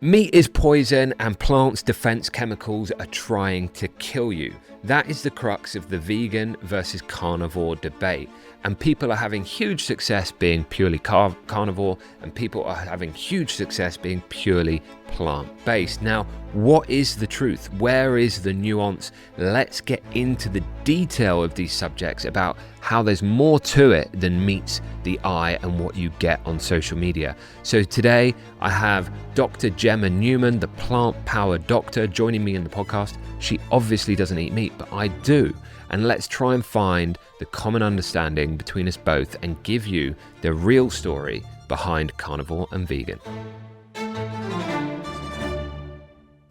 Meat is poison and plants' defense chemicals are trying to kill you. That is the crux of the vegan versus carnivore debate. And people are having huge success being purely carnivore, and people are having huge success being purely plant-based. Now, what is the truth? Where is the nuance? Let's get into the detail of these subjects about how there's more to it than meets the eye and what you get on social media. So today I have Dr. Gemma Newman, the plant-powered doctor, joining me in the podcast. She obviously doesn't eat meat, but I do. And let's try and find the common understanding between us both and give you the real story behind carnivore and vegan.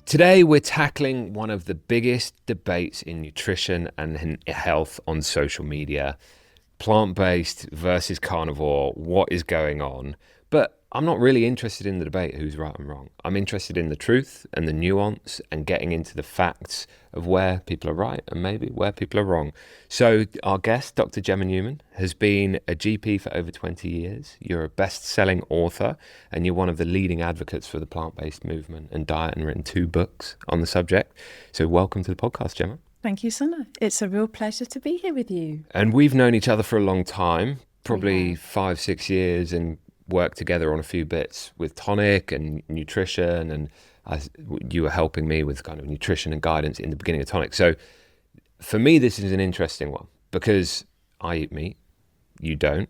Today, we're tackling one of the biggest debates in nutrition and in health on social media. Plant-based versus carnivore, what is going on? But I'm not really interested in the debate who's right and wrong. I'm interested in the truth and the nuance and getting into the facts of where people are right and maybe where people are wrong. So our guest, Dr. Gemma Newman, has been a GP for over 20 years. You're a best-selling author and you're one of the leading advocates for the plant-based movement and diet and written 2 books on the subject. So welcome to the podcast, Gemma. Thank you, Sana. It's a real pleasure to be here with you. And we've known each other for a long time, probably 5-6 years, and worked together on a few bits with Tonic and nutrition, and you were helping me with kind of nutrition and guidance in the beginning of Tonic. So for me, this is an interesting one because I eat meat, you don't,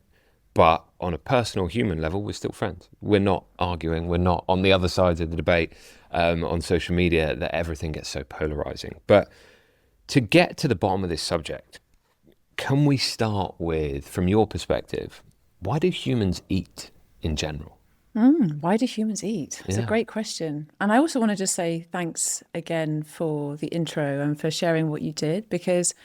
but on a personal human level, we're still friends. We're not arguing. We're not on the other sides of the debate on social media that everything gets so polarizing. But to get to the bottom of this subject, can we start with, from your perspective, why do humans eat in general? Why do humans eat? It's a great question. And I also want to just say thanks again for the intro and for sharing what you did, because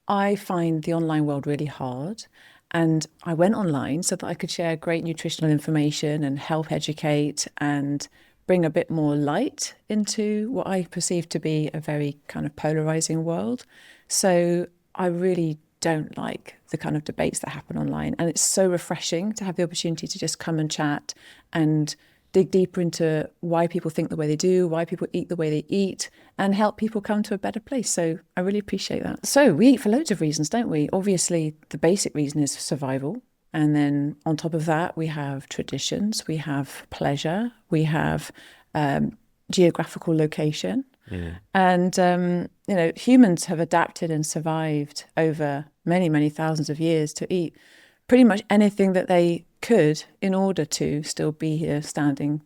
I find the online world really hard. And I went online so that I could share great nutritional information and help educate and bring a bit more light into what I perceive to be a very kind of polarizing world. So I really don't like the kind of debates that happen online. And it's so refreshing to have the opportunity to just come and chat and dig deeper into why people think the way they do, why people eat the way they eat, and help people come to a better place. So I really appreciate that. So we eat for loads of reasons, don't we? Obviously, the basic reason is survival. And then on top of that, we have traditions, we have pleasure, we have geographical location. And, humans have adapted and survived over many, many thousands of years to eat pretty much anything that they could in order to still be here standing,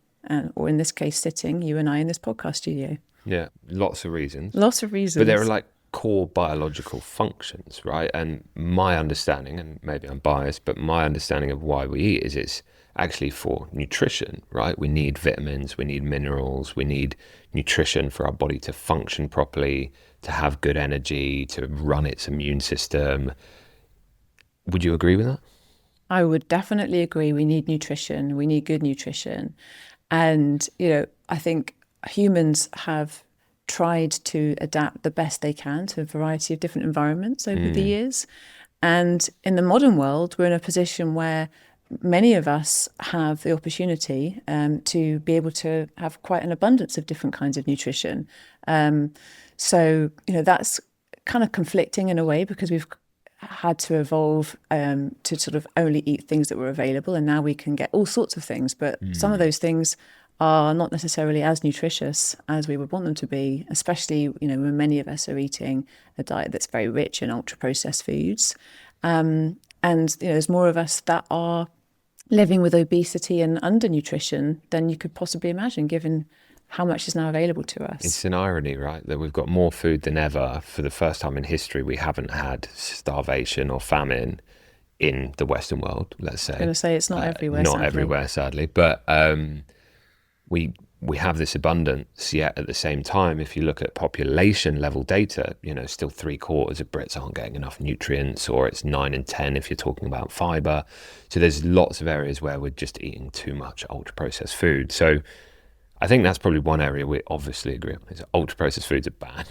or in this case, sitting, you and I in this podcast studio. Yeah, lots of reasons. Lots of reasons. But there are like core biological functions, right? And my understanding, and maybe I'm biased, but my understanding of why we eat is it's actually for nutrition, right? We need vitamins, we need minerals, we need nutrition for our body to function properly, to have good energy, to run its immune system. Would you agree with that? I would definitely agree. We need nutrition. We need good nutrition. And, I think humans have tried to adapt the best they can to a variety of different environments over the years. And in the modern world, we're in a position where many of us have the opportunity to be able to have quite an abundance of different kinds of nutrition. So, that's kind of conflicting in a way because we've had to evolve to sort of only eat things that were available. And now we can get all sorts of things. But some of those things are not necessarily as nutritious as we would want them to be, especially, when many of us are eating a diet that's very rich in ultra-processed foods. And there's more of us that are living with obesity and undernutrition than you could possibly imagine, given how much is now available to us. It's an irony, right, that we've got more food than ever. For the first time in history, we haven't had starvation or famine in the Western world, let's say. I'm going to say it's not everywhere, Not sadly. everywhere, sadly. But we have this abundance, yet at the same time, if you look at population level data, still 3/4 of Brits aren't getting enough nutrients, or it's 9 in 10 if you're talking about fiber. So there's lots of areas where we're just eating too much ultra-processed food. So I think that's probably one area we obviously agree on, is ultra-processed foods are bad.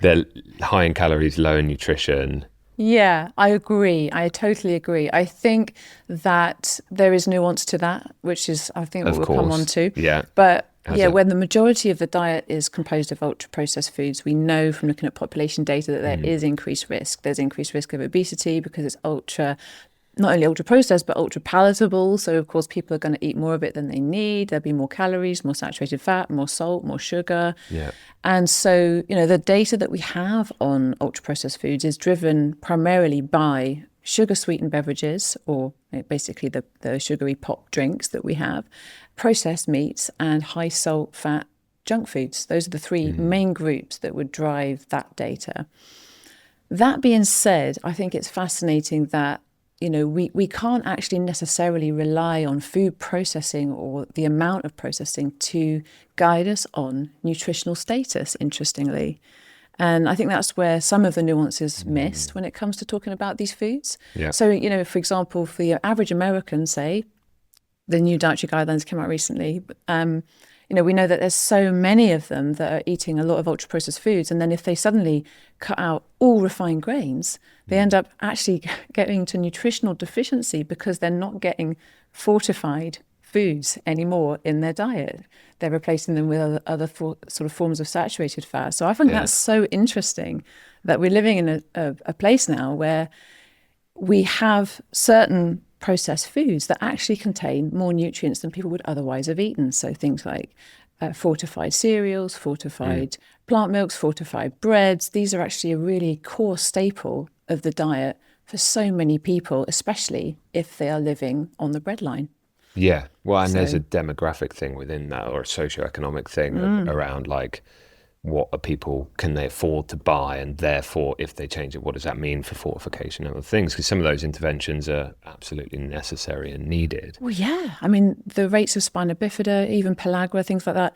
They're high in calories, low in nutrition. Yeah, I agree. I totally agree. I think that there is nuance to that, which is, I think, what we'll come on to. Yeah. But When the majority of the diet is composed of ultra-processed foods, we know from looking at population data that there is increased risk. There's increased risk of obesity because it's not only ultra-processed, but ultra-palatable. So, of course, people are going to eat more of it than they need. There'll be more calories, more saturated fat, more salt, more sugar. Yeah. And so, the data that we have on ultra-processed foods is driven primarily by sugar-sweetened beverages, or basically the sugary pop drinks that we have, processed meats, and high-salt, fat junk foods. Those are the three main groups that would drive that data. That being said, I think it's fascinating that we can't actually necessarily rely on food processing or the amount of processing to guide us on nutritional status, interestingly. And I think that's where some of the nuances missed when it comes to talking about these foods. Yeah. So, for example, for the average American, say, the new dietary guidelines came out recently, we know that there's so many of them that are eating a lot of ultra-processed foods. And then if they suddenly cut out all refined grains, they end up actually getting to nutritional deficiency because they're not getting fortified foods anymore in their diet. They're replacing them with other sort of forms of saturated fat. So I find that's so interesting that we're living in a place now where we have certain processed foods that actually contain more nutrients than people would otherwise have eaten. So things like fortified cereals, fortified plant milks, fortified breads. These are actually a really core staple of the diet for so many people, especially if they are living on the breadline. Yeah. Well, and there's a demographic thing within that, or a socioeconomic thing around like, what are people, can they afford to buy? And therefore, if they change it, what does that mean for fortification and other things? Because some of those interventions are absolutely necessary and needed. Well, yeah. I mean, the rates of spina bifida, even pellagra, things like that,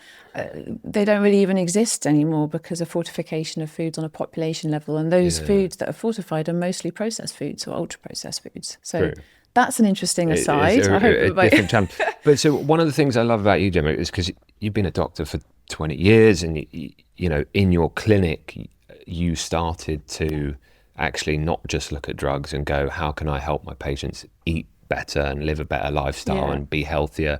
they don't really even exist anymore because of fortification of foods on a population level. And those foods that are fortified are mostly processed foods or ultra-processed foods. So True. That's an interesting aside. It's a different challenge. But so one of the things I love about you, Gemma, is because you've been a doctor for 20 years and, in your clinic, you started to actually not just look at drugs and go, how can I help my patients eat better and live a better lifestyle and be healthier,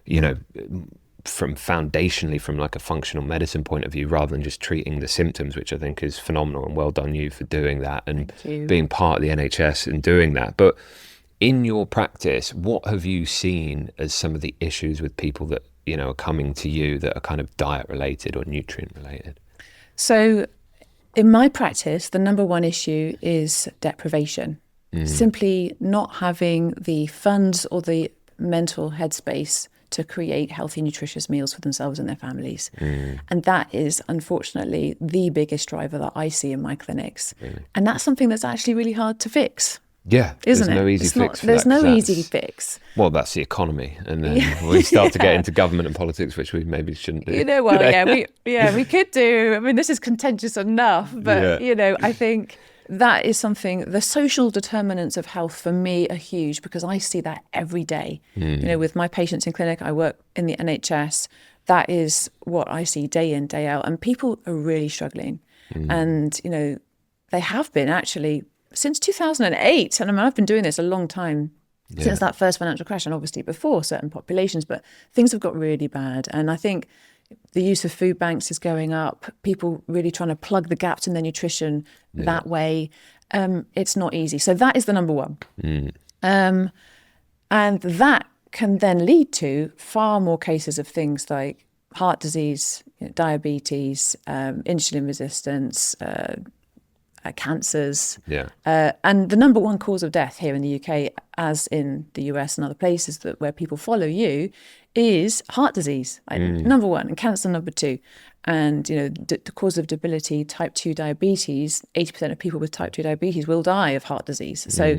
from foundationally from like a functional medicine point of view, rather than just treating the symptoms, which I think is phenomenal, and well done you for doing that and being part of the NHS and doing that. But in your practice, what have you seen as some of the issues with people that, are coming to you that are kind of diet related or nutrient related? So in my practice, the number one issue is deprivation. Simply not having the funds or the mental headspace to create healthy, nutritious meals for themselves and their families. And that is, unfortunately, the biggest driver that I see in my clinics. And that's something that's actually really hard to fix. Yeah, isn't it? No easy fix. There's no easy fix. Well, that's the economy, and then we start to get into government and politics, which we maybe shouldn't do. We could do. I mean, this is contentious enough, but I think that is something. The social determinants of health for me are huge because I see that every day. With my patients in clinic, I work in the NHS. That is what I see day in, day out, and people are really struggling, and they have been actually since 2008, and I've been doing this a long time, since that first financial crash, and obviously before certain populations, but things have got really bad. And I think the use of food banks is going up, people really trying to plug the gaps in their nutrition that way. It's not easy. So that is the number one. And that can then lead to far more cases of things like heart disease, diabetes, insulin resistance, cancers. And the number one cause of death here in the UK, as in the US and other places where people follow you, is heart disease, number one, and cancer number two. And the cause of debility, type 2 diabetes, 80% of people with type 2 diabetes will die of heart disease. So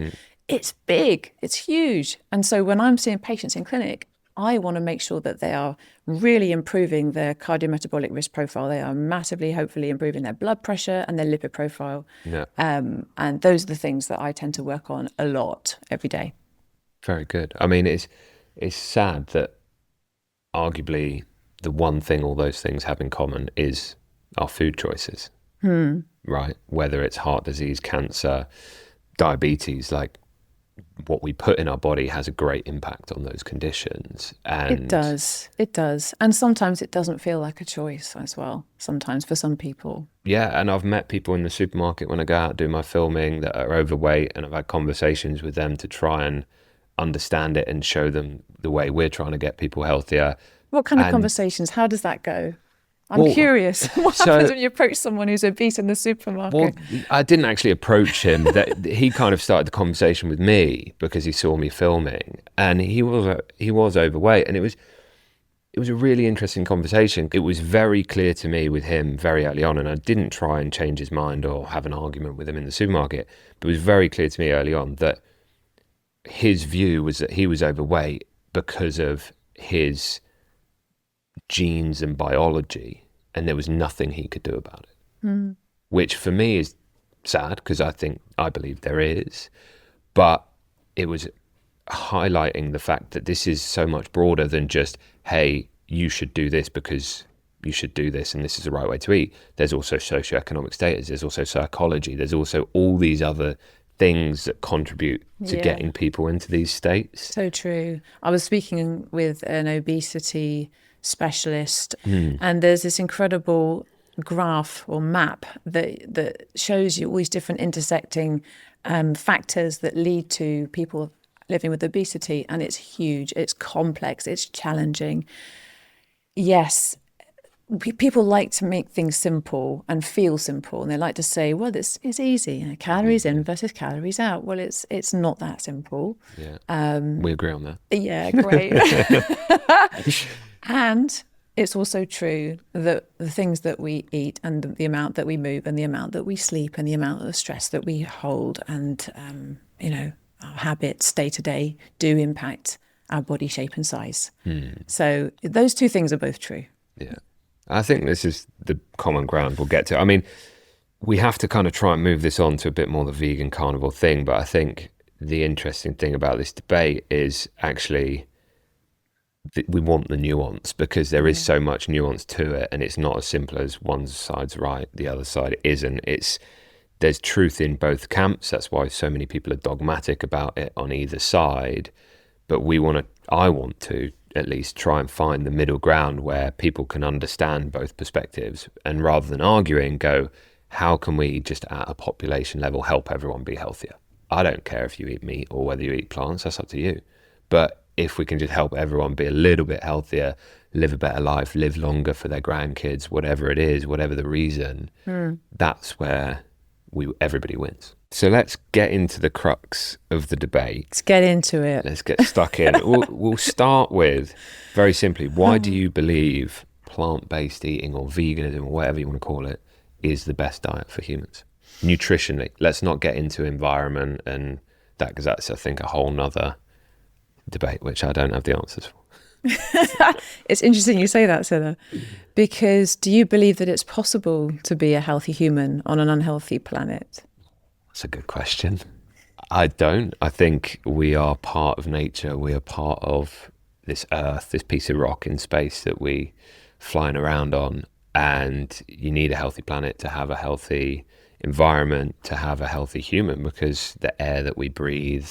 it's big, it's huge. And so when I'm seeing patients in clinic, I want to make sure that they are really improving their cardiometabolic risk profile. They are massively, hopefully, improving their blood pressure and their lipid profile. And those are the things that I tend to work on a lot every day. Very good. I mean, it's sad that arguably the one thing all those things have in common is our food choices, right? Whether it's heart disease, cancer, diabetes, like what we put in our body has a great impact on those conditions. And it does. And sometimes it doesn't feel like a choice as well, sometimes for some people. Yeah, and I've met people in the supermarket when I go out do my filming that are overweight, and I've had conversations with them to try and understand it and show them the way we're trying to get people healthier. What kind of conversations? How does that go? I'm curious. What happens when you approach someone who's obese in the supermarket? Well, I didn't actually approach him. He kind of started the conversation with me because he saw me filming, and he was overweight, and it was a really interesting conversation. It was very clear to me with him very early on, and I didn't try and change his mind or have an argument with him in the supermarket, but it was very clear to me early on that his view was that he was overweight because of his genes and biology, and there was nothing he could do about it. Which for me is sad, because I believe there is, but it was highlighting the fact that this is so much broader than just, hey, you should do this because you should do this and this is the right way to eat. There's also socioeconomic status, there's also psychology, there's also all these other things that contribute to getting people into these states. So true. I was speaking with an obesity specialist, and there's this incredible graph or map that shows you all these different intersecting factors that lead to people living with obesity, and it's huge, it's complex, it's challenging. Yes, people like to make things simple and feel simple, and they like to say, well, this is easy, calories in versus calories out. Well, it's not that simple. We agree on that. Yeah, great. And it's also true that the things that we eat and the amount that we move and the amount that we sleep and the amount of stress that we hold and our habits day to day do impact our body shape and size. So those two things are both true. Yeah. I think this is the common ground we'll get to. I mean, we have to kind of try and move this on to a bit more the vegan carnivore thing, but I think the interesting thing about this debate is actually we want the nuance, because there is so much nuance to it, and it's not as simple as one side's right, the other side isn't. There's truth in both camps. That's why so many people are dogmatic about it on either side. But I want to at least try and find the middle ground where people can understand both perspectives, and rather than arguing, go, how can we just at a population level help everyone be healthier? I don't care if you eat meat or whether you eat plants, that's up to you. But if we can just help everyone be a little bit healthier, live a better life, live longer for their grandkids, whatever it is, whatever the reason, that's where everybody wins. So let's get into the crux of the debate. Let's get into it. Let's get stuck in. We'll start with, very simply, why do you believe plant-based eating or veganism or whatever you want to call it is the best diet for humans? Nutritionally. Let's not get into environment and that, because that's, I think, a whole nother debate, which I don't have the answers for. It's interesting you say that, Silla, because do you believe that it's possible to be a healthy human on an unhealthy planet? That's a good question. I don't. I think we are part of nature. We are part of this earth, this piece of rock in space that we flying around on. And you need a healthy planet to have a healthy environment, to have a healthy human, because the air that we breathe,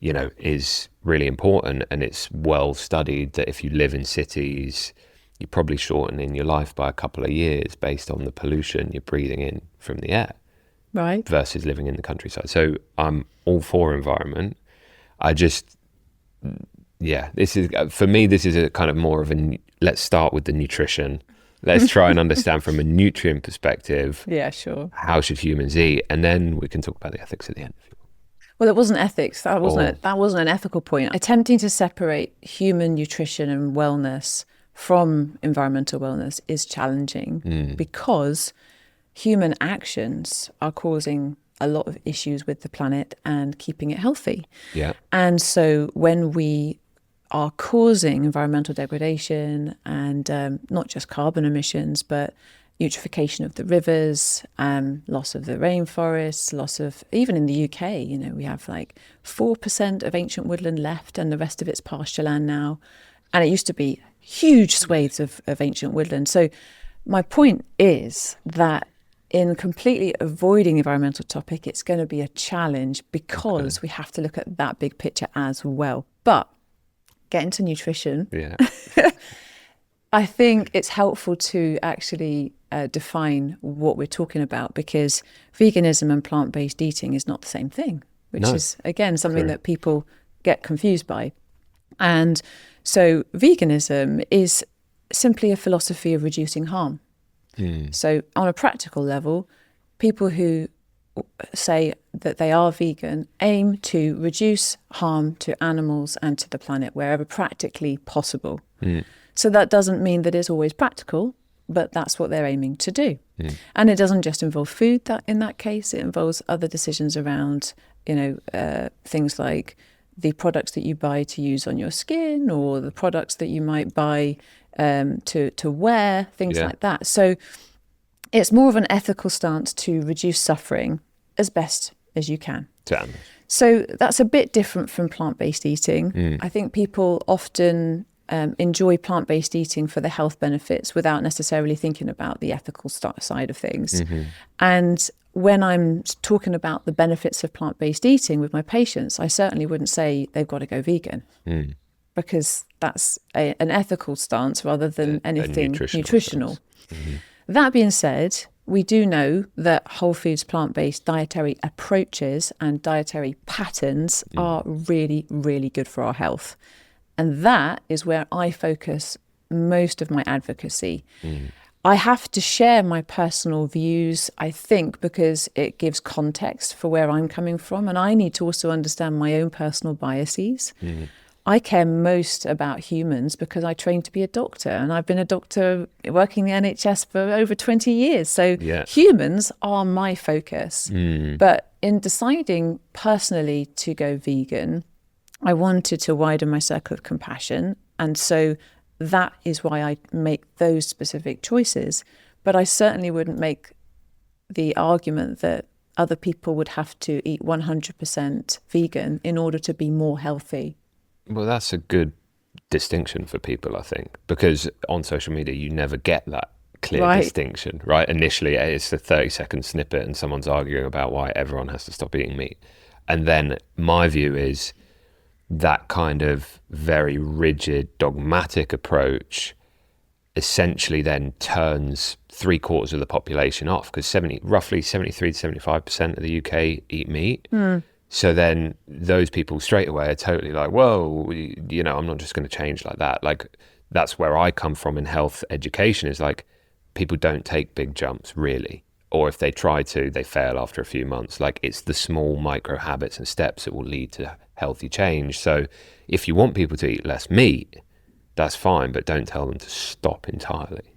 is really important. And it's well studied that if you live in cities, you're probably shortening your life by a couple of years based on the pollution you're breathing in from the air. Right. Versus living in the countryside. So I'm all for environment. This is, for me, this is a kind of more of let's start with the nutrition. Let's try and understand from a nutrient perspective. Yeah, sure. How should humans eat? And then we can talk about the ethics at the end. Well, it wasn't ethics. That wasn't an ethical point. Attempting to separate human nutrition and wellness from environmental wellness is challenging because human actions are causing a lot of issues with the planet and keeping it healthy. Yeah. And so when we are causing environmental degradation and not just carbon emissions, but eutrophication of the rivers, loss of the rainforests, loss of, even in the UK, we have like 4% of ancient woodland left and the rest of it's pasture land now. And it used to be huge swathes of ancient woodland. So my point is that in completely avoiding the environmental topic, it's going to be a challenge because we have to look at that big picture as well. But getting to nutrition, I think it's helpful to actually define what we're talking about, because veganism and plant-based eating is not the same thing, which is, again, something that people get confused by. And so veganism is simply a philosophy of reducing harm. So on a practical level, people who say that they are vegan aim to reduce harm to animals and to the planet wherever practically possible. So that doesn't mean that it's always practical, but that's what they're aiming to do. And it doesn't just involve food in that case. It involves other decisions around, things like the products that you buy to use on your skin, or the products that you might buy to wear, things like that. So it's more of an ethical stance to reduce suffering as best as you can. So that's a bit different from plant-based eating. I think people often enjoy plant-based eating for the health benefits without necessarily thinking about the ethical side of things. And when I'm talking about the benefits of plant-based eating with my patients, I certainly wouldn't say they've got to go vegan, because that's an ethical stance rather than anything nutritional. That being said, we do know that whole foods, plant-based dietary approaches and dietary patterns are really, really good for our health. And that is where I focus most of my advocacy. I have to share my personal views, I think, because it gives context for where I'm coming from. And I need to also understand my own personal biases. I care most about humans because I trained to be a doctor, and I've been a doctor working in the NHS for over 20 years. So humans are my focus. But in deciding personally to go vegan, I wanted to widen my circle of compassion. And so that is why I make those specific choices. But I certainly wouldn't make the argument that other people would have to eat 100% vegan in order to be more healthy. Well, that's a good distinction for people, I think, because on social media, you never get that clear distinction, right? Initially, it's a 30-second snippet and someone's arguing about why everyone has to stop eating meat. And then my view is that kind of very rigid, dogmatic approach essentially then turns 3/4 of the population off, because roughly 73 to 75% of the UK eat meat. So then those people straight away are totally like, whoa, I'm not just going to change like that. Like, that's where I come from in health education, is like, people don't take big jumps really. Or if they try to, they fail after a few months. Like, it's the small micro habits and steps that will lead to healthy change. So if you want people to eat less meat, that's fine, but don't tell them to stop entirely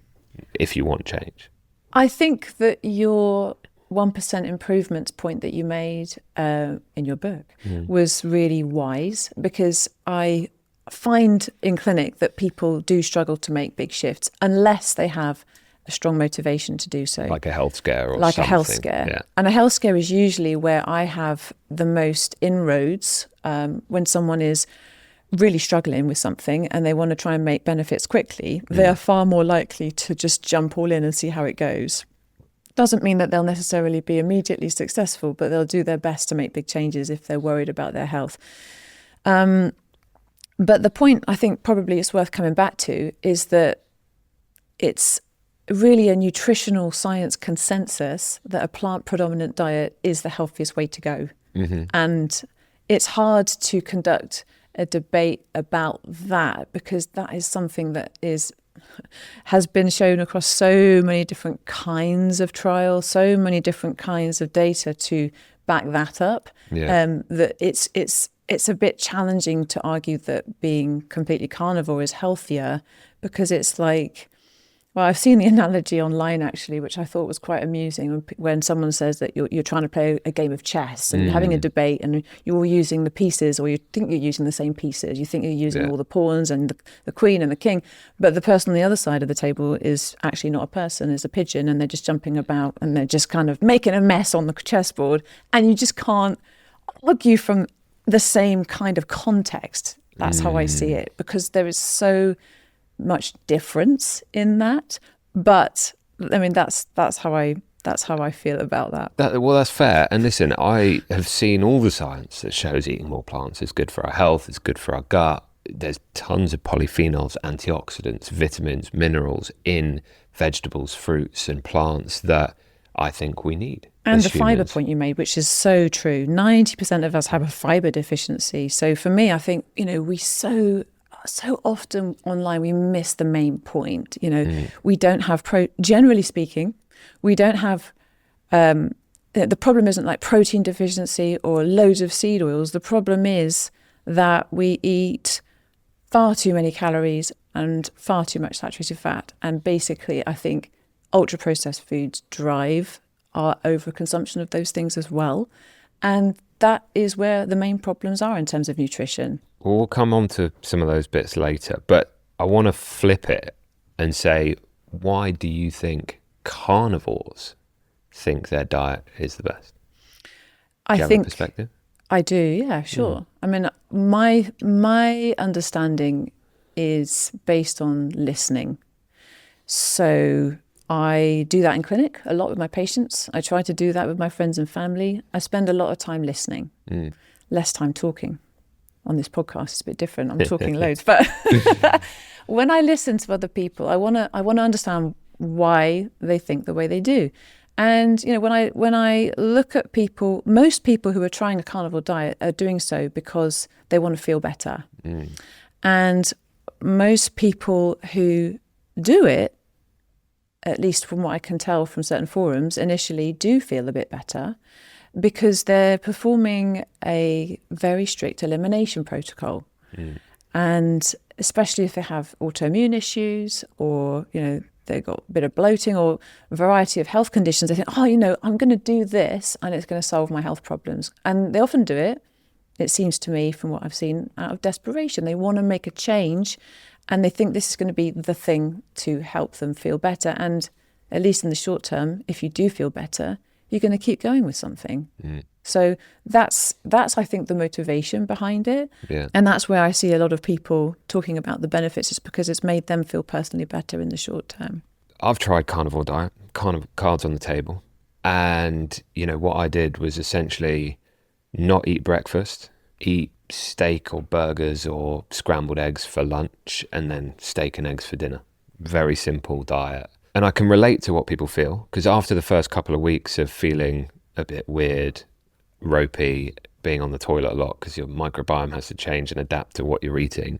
if you want change. I think that your 1% improvements point that you made in your book was really wise, because I find in clinic that people do struggle to make big shifts unless they have a strong motivation to do so. Like a health scare or like something. A health scare. And a health scare is usually where I have the most inroads when someone is really struggling with something and they want to try and make benefits quickly. They are far more likely to just jump all in and see how it goes. Doesn't mean that they'll necessarily be immediately successful, but they'll do their best to make big changes if they're worried about their health. But the point I think probably it's worth coming back to is that it's really a nutritional science consensus that a plant-predominant diet is the healthiest way to go. And it's hard to conduct a debate about that, because that is something that has been shown across so many different kinds of trials, so many different kinds of data to back that up, that it's a bit challenging to argue that being completely carnivore is healthier, because it's like, well, I've seen the analogy online actually, which I thought was quite amusing, when someone says that you're trying to play a game of chess and you're having a debate and you're all using the pieces, or you think you're using the same pieces, you think you're using all the pawns and the queen and the king, but the person on the other side of the table is actually not a person, is a pigeon, and they're just jumping about and they're just kind of making a mess on the chessboard, and you just can't argue from the same kind of context. That's how I see it, because there is so much difference in that. But I mean, that's how I That's how I feel about that. Well, that's fair. And listen, I have seen all the science that shows eating more plants is good for our health, it's good for our gut. There's tons of polyphenols, antioxidants, vitamins, minerals in vegetables, fruits and plants that I think we need. And the fibre point you made, which is so true. 90% of us have a fibre deficiency. So for me, I think, we so often online, we miss the main point. We don't have, generally speaking, we don't have, the problem isn't like protein deficiency or loads of seed oils. The problem is that we eat far too many calories and far too much saturated fat. And basically, I think ultra processed foods drive our overconsumption of those things as well. And that is where the main problems are in terms of nutrition. Well, we'll come on to some of those bits later, but I want to flip it and say, why do you think carnivores think their diet is the best? Do you have a perspective? I do, yeah, sure. I mean, my understanding is based on listening. So I do that in clinic a lot with my patients. I try to do that with my friends and family. I spend a lot of time listening, less time talking. On this podcast, it's a bit different. I'm talking loads, but when I listen to other people, I want to understand why they think the way they do. And when I look at people, most people who are trying a carnivore diet are doing so because they want to feel better. And most people who do it, at least from what I can tell from certain forums, initially do feel a bit better because they're performing a very strict elimination protocol. And especially if they have autoimmune issues or, they've got a bit of bloating or a variety of health conditions, they think, I'm going to do this and it's going to solve my health problems. And they often do it, it seems to me, from what I've seen, out of desperation. They want to make a change and they think this is going to be the thing to help them feel better. And at least in the short term, if you do feel better, you're going to keep going with something. So that's I think the motivation behind it. And that's where I see a lot of people talking about the benefits, is because it's made them feel personally better in the short term. I've tried carnivore diet, cards on the table. And, what I did was essentially not eat breakfast, eat steak or burgers or scrambled eggs for lunch, and then steak and eggs for dinner. Very simple diet. And I can relate to what people feel, because after the first couple of weeks of feeling a bit weird, ropey, being on the toilet a lot because your microbiome has to change and adapt to what you're eating,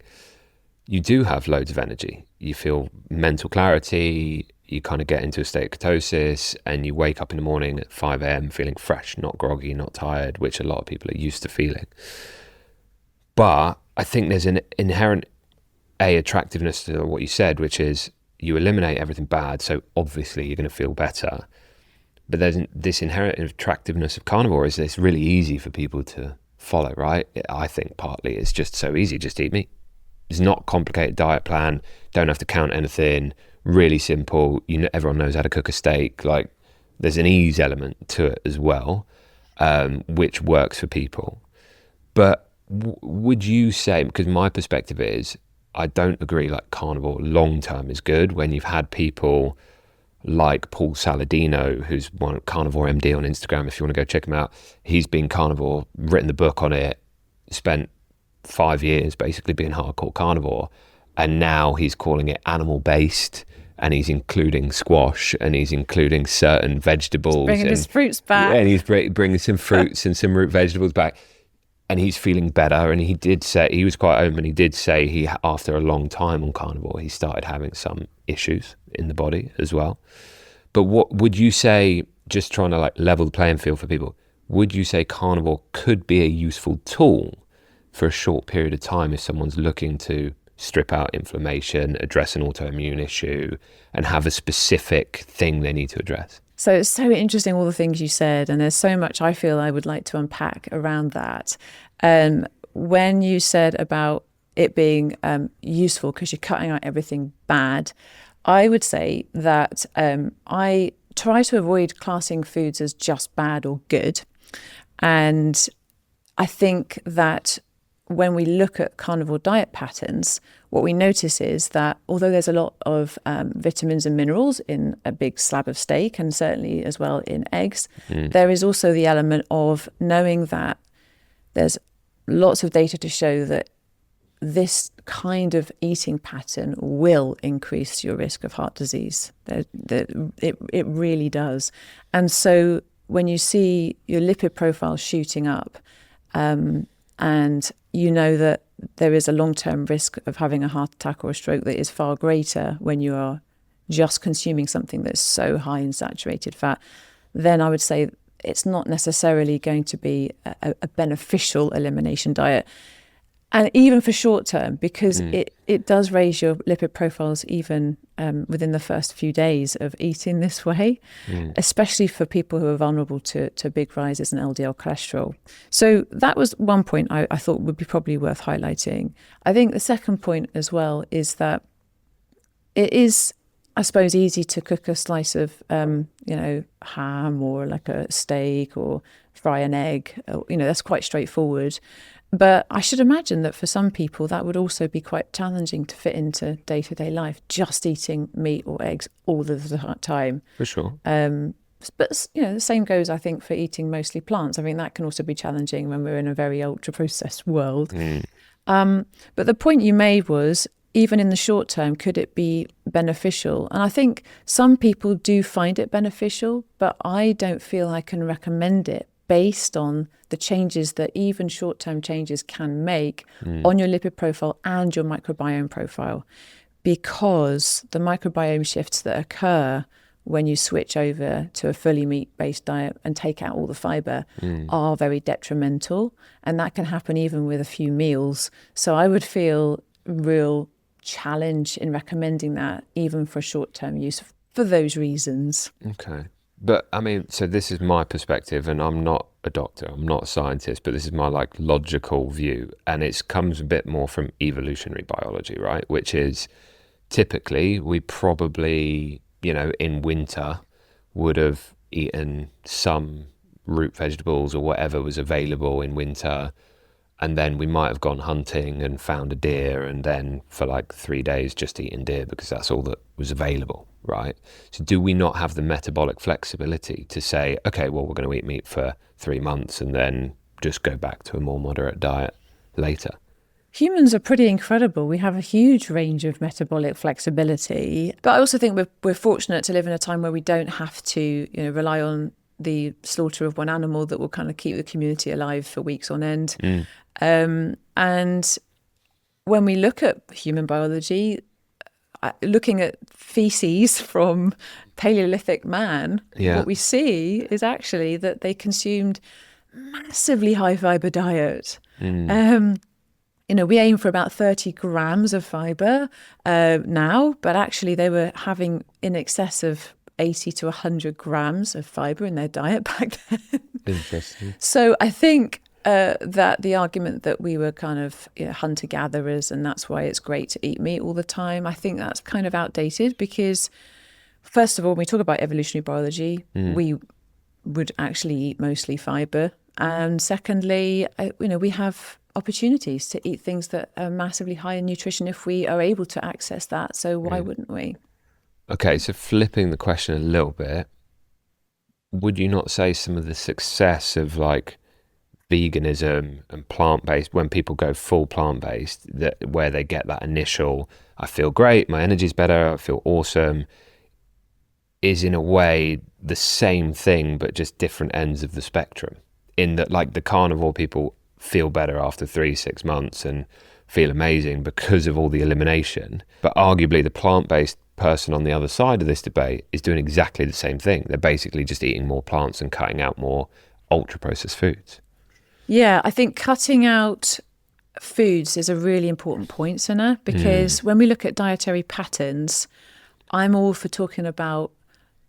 you do have loads of energy. You feel mental clarity, you kind of get into a state of ketosis, and you wake up in the morning at 5 a.m. feeling fresh, not groggy, not tired, which a lot of people are used to feeling. But I think there's an inherent attractiveness to what you said, which is you eliminate everything bad, so obviously you're going to feel better. But there's this inherent attractiveness of carnivore is it's really easy for people to follow, right? I think partly it's just so easy, just eat meat. It's not a complicated diet plan, don't have to count anything, really simple. Everyone knows how to cook a steak. Like, there's an ease element to it as well, which works for people. But would you say, because my perspective is, I don't agree like carnivore long term is good when you've had people like Paul Saladino, who's one Carnivore MD on Instagram, if you want to go check him out. He's been carnivore, written the book on it, spent 5 years basically being hardcore carnivore, and now he's calling it animal based, and he's including squash, and he's including certain vegetables. He's bringing his fruits back. And he's bringing some fruits and some root vegetables back. And he's feeling better. And he did say, he was quite open, he did say after a long time on carnivore, he started having some issues in the body as well. But what would you say, just trying to like level the playing field for people, would you say carnivore could be a useful tool for a short period of time if someone's looking to strip out inflammation, address an autoimmune issue, and have a specific thing they need to address? So it's so interesting, all the things you said, and there's so much I feel I would like to unpack around that. When you said about it being useful because you're cutting out everything bad, I would say that I try to avoid classing foods as just bad or good. And I think that when we look at carnivore diet patterns, what we notice is that although there's a lot of vitamins and minerals in a big slab of steak, and certainly as well in eggs, there is also the element of knowing that there's lots of data to show that this kind of eating pattern will increase your risk of heart disease. It really does. And so when you see your lipid profile shooting up, and you know that there is a long-term risk of having a heart attack or a stroke that is far greater when you are just consuming something that's so high in saturated fat, then I would say it's not necessarily going to be a beneficial elimination diet. And even for short term, because it does raise your lipid profiles even within the first few days of eating this way, especially for people who are vulnerable to big rises in LDL cholesterol. So that was one point I thought would be probably worth highlighting. I think the second point as well is that it is, I suppose, easy to cook a slice of, ham or like a steak or fry an egg. That's quite straightforward. But I should imagine that for some people that would also be quite challenging to fit into day-to-day life, just eating meat or eggs all the time. For sure. But the same goes, I think, for eating mostly plants. I mean, that can also be challenging when we're in a very ultra-processed world. But the point you made was, even in the short term, could it be beneficial? And I think some people do find it beneficial, but I don't feel I can recommend it based on the changes that even short-term changes can make on your lipid profile and your microbiome profile, because the microbiome shifts that occur when you switch over to a fully meat-based diet and take out all the fiber are very detrimental, and that can happen even with a few meals. So I would feel real challenge in recommending that even for short-term use for those reasons. Okay. But I mean, so this is my perspective, and I'm not a doctor, I'm not a scientist, but this is my logical view, and it comes a bit more from evolutionary biology, right? Which is typically we probably, in winter would have eaten some root vegetables or whatever was available in winter, and then we might have gone hunting and found a deer, and then for 3 days just eaten deer because that's all that was available, right? So do we not have the metabolic flexibility to say, okay, well, we're going to eat meat for 3 months and then just go back to a more moderate diet later? Humans are pretty incredible. We have a huge range of metabolic flexibility. But I also think we're fortunate to live in a time where we don't have to rely on the slaughter of one animal that will kind of keep the community alive for weeks on end. And when we look at human biology, looking at feces from Paleolithic man, what we see is actually that they consumed massively high fiber diet. We aim for about 30 grams of fiber now, but actually they were having in excess of 80 to 100 grams of fiber in their diet back then. Interesting. So I think that the argument that we were kind of hunter-gatherers and that's why it's great to eat meat all the time, I think that's kind of outdated, because first of all, when we talk about evolutionary biology, we would actually eat mostly fiber. And secondly, we have opportunities to eat things that are massively high in nutrition if we are able to access that. So why wouldn't we? Okay, so flipping the question a little bit, would you not say some of the success of veganism and plant-based, when people go full plant-based, that where they get that initial, I feel great, my energy's better, I feel awesome, is in a way the same thing but just different ends of the spectrum, in that the carnivore people feel better after 3-6 months and feel amazing because of all the elimination, but arguably the plant-based person on the other side of this debate is doing exactly the same thing. They're basically just eating more plants and cutting out more ultra-processed foods. Yeah, I think cutting out foods is a really important point, Sana, because when we look at dietary patterns, I'm all for talking about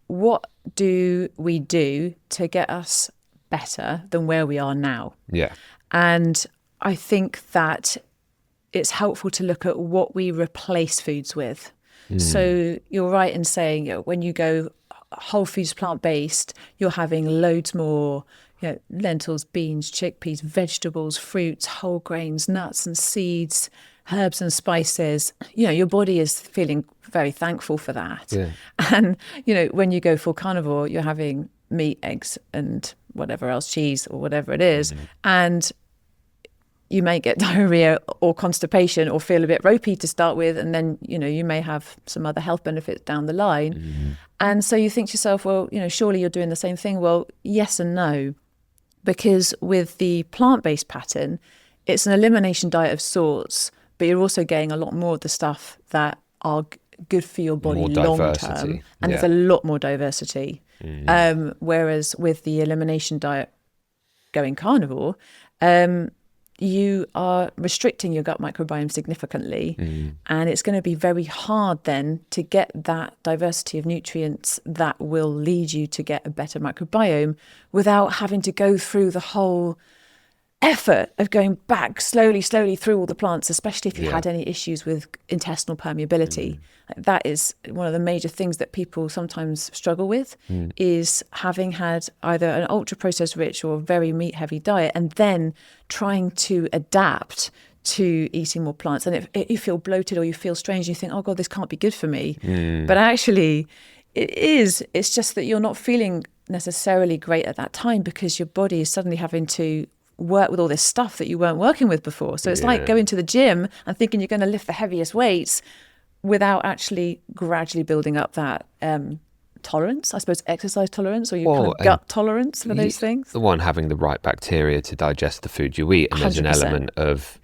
what do we do to get us better than where we are now. Yeah. And I think that it's helpful to look at what we replace foods with. So you're right in saying when you go whole foods plant-based, you're having loads more lentils, beans, chickpeas, vegetables, fruits, whole grains, nuts and seeds, herbs and spices. Your body is feeling very thankful for that. Yeah. And, when you go full carnivore, you're having meat, eggs and whatever else, cheese or whatever it is. And you may get diarrhea or constipation or feel a bit ropey to start with. And then, you may have some other health benefits down the line. And so you think to yourself, well, surely you're doing the same thing. Well, yes and no, because with the plant-based pattern, it's an elimination diet of sorts, but you're also getting a lot more of the stuff that are good for your body long term. And there's a lot more diversity. Whereas with the elimination diet going carnivore, you are restricting your gut microbiome significantly. And it's going to be very hard then to get that diversity of nutrients that will lead you to get a better microbiome without having to go through the whole effort of going back slowly through all the plants, especially if you had any issues with intestinal permeability. That is one of the major things that people sometimes struggle with, is having had either an ultra processed rich or very meat heavy diet and then trying to adapt to eating more plants. And if you feel bloated or you feel strange, you think, oh God, this can't be good for me. But actually it is. It's just that you're not feeling necessarily great at that time because your body is suddenly having to work with all this stuff that you weren't working with before. So it's like going to the gym and thinking you're going to lift the heaviest weights without actually gradually building up that tolerance, I suppose, exercise tolerance, or your kind of gut tolerance for those things. The one having the right bacteria to digest the food you eat. And there's 100%. An element of,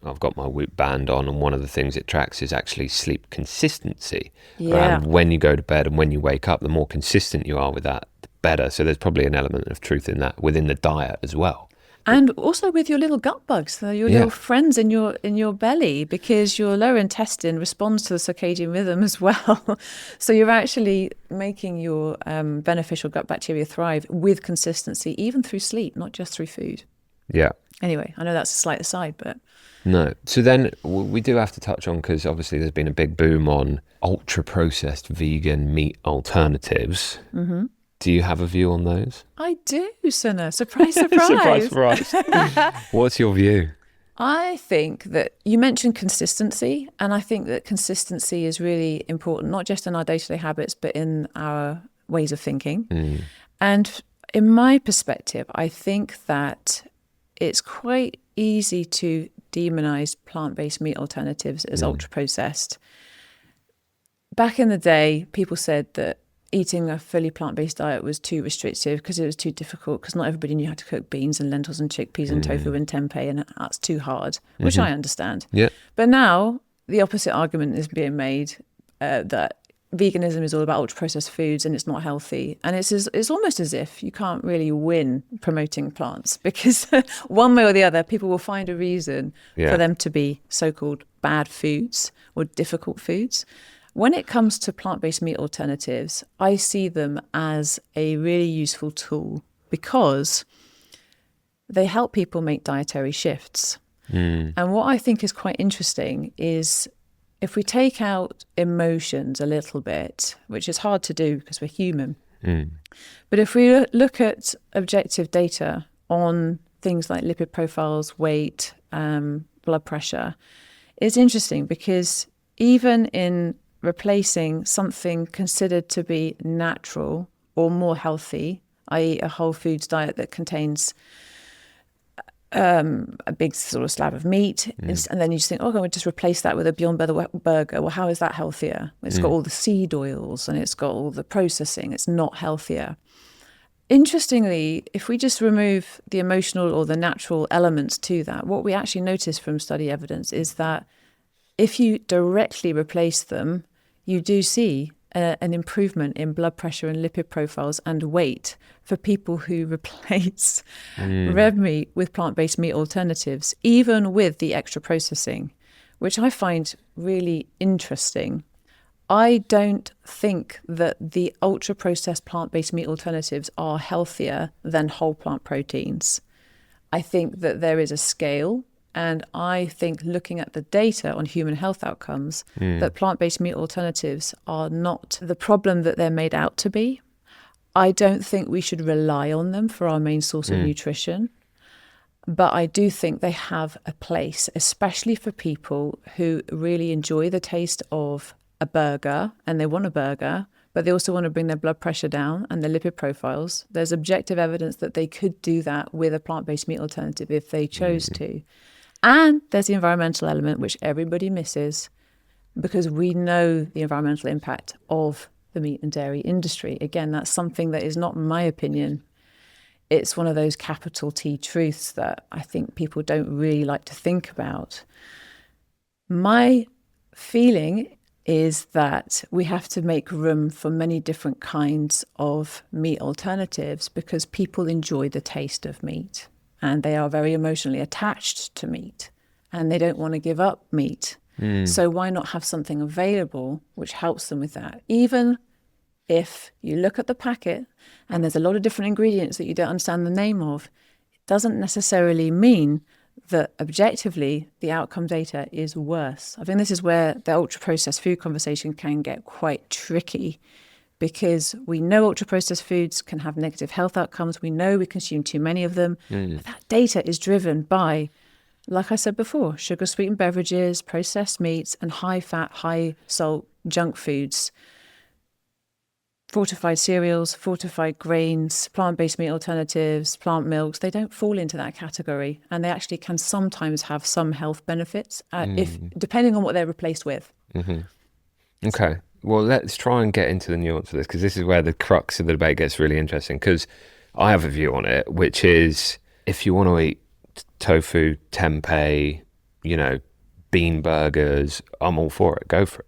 I've got my Whoop band on, and one of the things it tracks is actually sleep consistency. Around when you go to bed and when you wake up, the more consistent you are with that, the better. So there's probably an element of truth in that within the diet as well. And also with your little gut bugs, so your little friends in your belly, because your lower intestine responds to the circadian rhythm as well. So you're actually making your beneficial gut bacteria thrive with consistency, even through sleep, not just through food. Yeah. Anyway, I know that's a slight aside, but... No. So then we do have to touch on, because obviously there's been a big boom on ultra-processed vegan meat alternatives. Do you have a view on those? I do, Sana. Surprise, surprise. Surprise. What's your view? I think that you mentioned consistency, and I think that consistency is really important, not just in our day-to-day habits, but in our ways of thinking. And in my perspective, I think that it's quite easy to demonize plant-based meat alternatives as ultra-processed. Back in the day, people said that eating a fully plant-based diet was too restrictive because it was too difficult, because not everybody knew how to cook beans and lentils and chickpeas and tofu and tempeh, and that's too hard, which I understand. But now the opposite argument is being made, that veganism is all about ultra-processed foods and it's not healthy. And it's almost as if you can't really win promoting plants, because one way or the other, people will find a reason for them to be so-called bad foods or difficult foods. When it comes to plant-based meat alternatives, I see them as a really useful tool because they help people make dietary shifts. And what I think is quite interesting is if we take out emotions a little bit, which is hard to do because we're human, but if we look at objective data on things like lipid profiles, weight, blood pressure, it's interesting because even in replacing something considered to be natural or more healthy, i.e. a whole foods diet that contains a big sort of slab of meat, and then you just think, we'll just replace that with a Beyond Burger. Well, how is that healthier? It's got all the seed oils and it's got all the processing. It's not healthier. Interestingly, if we just remove the emotional or the natural elements to that, what we actually notice from study evidence is that if you directly replace them, you do see an improvement in blood pressure and lipid profiles and weight for people who replace red meat with plant-based meat alternatives, even with the extra processing, which I find really interesting. I don't think that the ultra-processed plant-based meat alternatives are healthier than whole plant proteins. I think that there is a scale. And I think looking at the data on human health outcomes, that plant-based meat alternatives are not the problem that they're made out to be. I don't think we should rely on them for our main source of nutrition. But I do think they have a place, especially for people who really enjoy the taste of a burger and they want a burger, but they also want to bring their blood pressure down and their lipid profiles. There's objective evidence that they could do that with a plant-based meat alternative if they chose to. And there's the environmental element, which everybody misses, because we know the environmental impact of the meat and dairy industry. Again, that's something that is not my opinion. It's one of those capital T truths that I think people don't really like to think about. My feeling is that we have to make room for many different kinds of meat alternatives because people enjoy the taste of meat and they are very emotionally attached to meat and they don't want to give up meat. So why not have something available which helps them with that? Even if you look at the packet and there's a lot of different ingredients that you don't understand the name of, it doesn't necessarily mean that objectively the outcome data is worse. I think this is where the ultra-processed food conversation can get quite tricky because we know ultra-processed foods can have negative health outcomes. We know we consume too many of them. But that data is driven by, like I said before, sugar-sweetened beverages, processed meats, and high-fat, high-salt junk foods. Fortified cereals, fortified grains, plant-based meat alternatives, plant milks, they don't fall into that category. And they actually can sometimes have some health benefits, if depending on what they're replaced with. Okay. Well, let's try and get into the nuance of this, because this is where the crux of the debate gets really interesting, because I have a view on it, which is if you want to eat tofu, tempeh, bean burgers, I'm all for it. Go for it.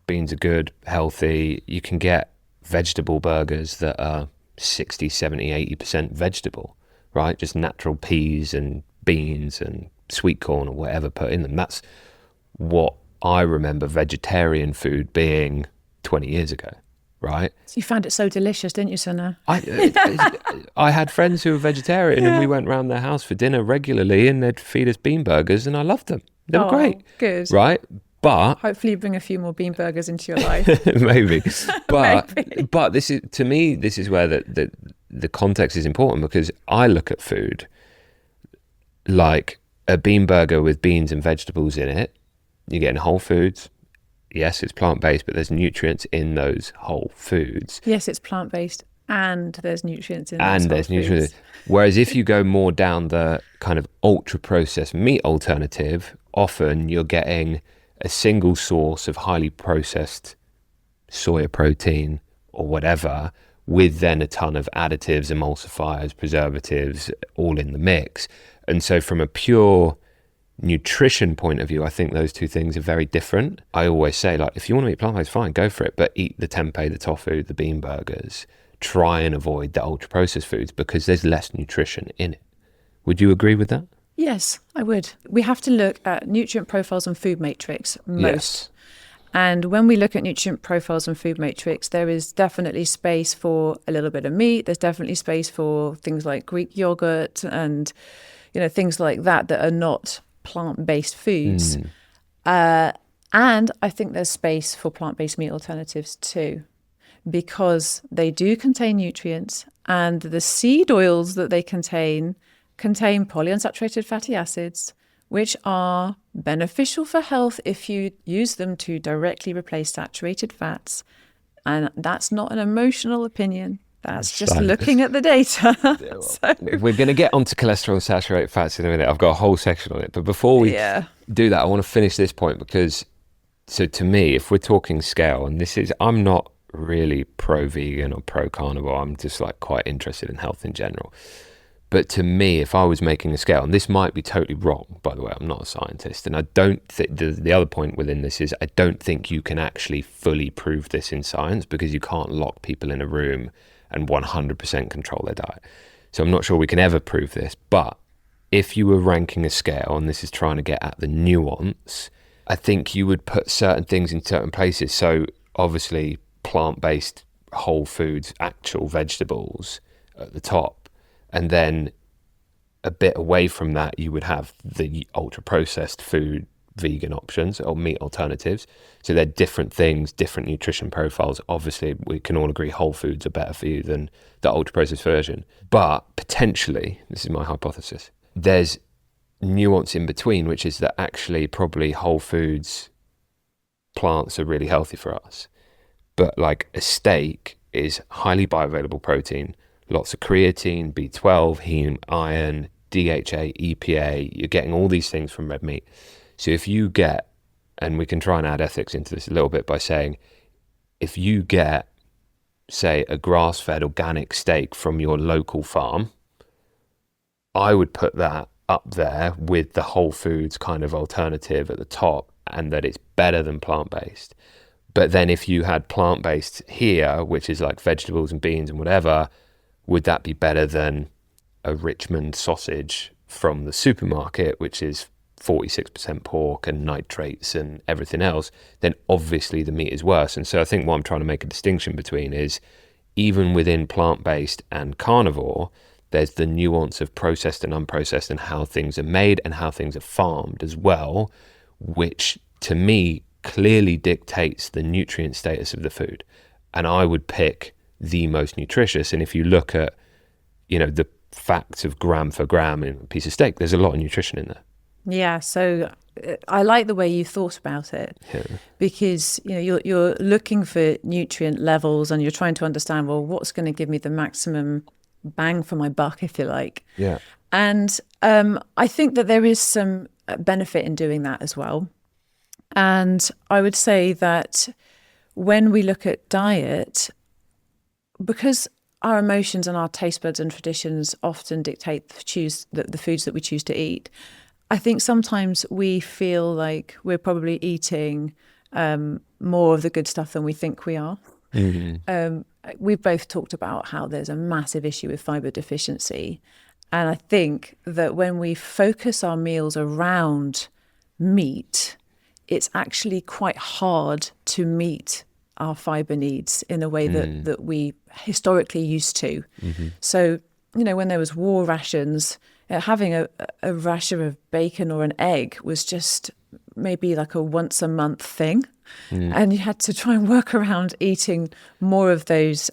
Beans are good, healthy. You can get vegetable burgers that are 60, 70, 80% vegetable, right? Just natural peas and beans and sweet corn or whatever put in them. That's what I remember vegetarian food being 20 years ago, right? You found it so delicious, didn't you, Sana? I had friends who were vegetarian and we went round their house for dinner regularly and they'd feed us bean burgers and I loved them. They were great. Good. Right? But hopefully you bring a few more bean burgers into your life. Maybe. But this is, to me, this is where the context is important, because I look at food like a bean burger with beans and vegetables in it. You're getting whole foods. Yes, it's plant-based, but there's nutrients in those whole foods. Yes, it's plant-based and there's nutrients in and those there's whole nutrients. foods. Whereas if you go more down the kind of ultra-processed meat alternative, often you're getting a single source of highly processed soya protein or whatever, with then a ton of additives, emulsifiers, preservatives, all in the mix. And so from a pure nutrition point of view, I think those two things are very different. I always say, like, if you want to eat plant-based, fine, go for it, but eat the tempeh, the tofu, the bean burgers. Try and avoid the ultra-processed foods because there's less nutrition in it. Would you agree with that? Yes, I would. We have to look at nutrient profiles and food matrix most. Yes. And when we look at nutrient profiles and food matrix, there is definitely space for a little bit of meat. There's definitely space for things like Greek yogurt and, things like that are not plant-based foods. And I think there's space for plant-based meat alternatives too, because they do contain nutrients, and the seed oils that they contain polyunsaturated fatty acids, which are beneficial for health if you use them to directly replace saturated fats. And that's not an emotional opinion. That's just looking at the data. So, we're going to get onto cholesterol and saturated fats in a minute. I've got a whole section on it. But before we do that, I want to finish this point because, so to me, if we're talking scale, and I'm not really pro-vegan or pro-carnivore, I'm just like quite interested in health in general. But to me, if I was making a scale, and this might be totally wrong, by the way, I'm not a scientist, and I don't think, the other point within this is I don't think you can actually fully prove this in science because you can't lock people in a room and 100% control their diet. So I'm not sure we can ever prove this, but if you were ranking a scale, and this is trying to get at the nuance, I think you would put certain things in certain places. So obviously plant-based whole foods, actual vegetables at the top. And then a bit away from that, you would have the ultra-processed food, vegan options or meat alternatives. So they're different things, different nutrition profiles. Obviously, we can all agree whole foods are better for you than the ultra-processed version. But potentially, this is my hypothesis, there's nuance in between, which is that actually probably whole foods, plants are really healthy for us. But like a steak is highly bioavailable protein, lots of creatine, B12, heme, iron, DHA, EPA. You're getting all these things from red meat. So if you get, and we can try and add ethics into this a little bit by saying, if you get, say, a grass-fed organic steak from your local farm, I would put that up there with the whole foods kind of alternative at the top, and that it's better than plant-based. But then if you had plant-based here, which is like vegetables and beans and whatever, would that be better than a Richmond sausage from the supermarket, which is 46% pork and nitrates and everything else? Then obviously the meat is worse. And so I think what I'm trying to make a distinction between is, even within plant-based and carnivore, there's the nuance of processed and unprocessed and how things are made and how things are farmed as well, which to me clearly dictates the nutrient status of the food. And I would pick the most nutritious. And if you look at, the facts of gram for gram in a piece of steak, there's a lot of nutrition in there. Yeah, so I like the way you thought about it, because you're looking for nutrient levels and you're trying to understand, well, what's going to give me the maximum bang for my buck, if you like. Yeah. And I think that there is some benefit in doing that as well. And I would say that when we look at diet, because our emotions and our taste buds and traditions often dictate the foods that we choose to eat, I think sometimes we feel like we're probably eating more of the good stuff than we think we are. Mm-hmm. We've both talked about how there's a massive issue with fiber deficiency. And I think that when we focus our meals around meat, it's actually quite hard to meet our fiber needs in a way that we historically used to. Mm-hmm. So, when there was war rations, having a ration of bacon or an egg was just maybe like a once a month thing. And you had to try and work around eating more of those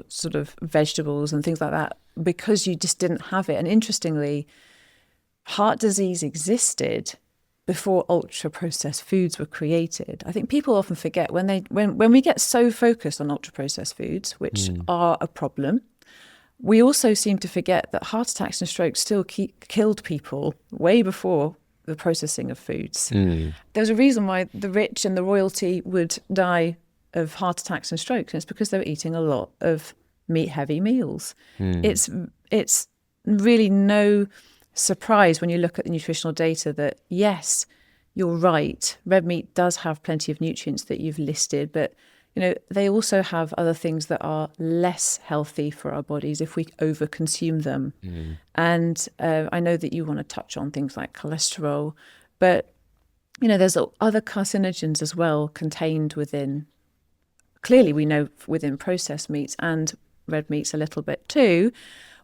sort of vegetables and things like that because you just didn't have it. And interestingly, heart disease existed before ultra processed foods were created. I think people often forget when we get so focused on ultra processed foods, which are a problem, we also seem to forget that heart attacks and strokes still killed people way before the processing of foods. There's a reason why the rich and the royalty would die of heart attacks and strokes, and it's because they were eating a lot of meat-heavy meals. It's really no surprise when you look at the nutritional data that, yes, you're right, red meat does have plenty of nutrients that you've listed, but they also have other things that are less healthy for our bodies if we overconsume them. And I know that you want to touch on things like cholesterol, but there's other carcinogens as well contained within, clearly we know within processed meats and red meats a little bit too,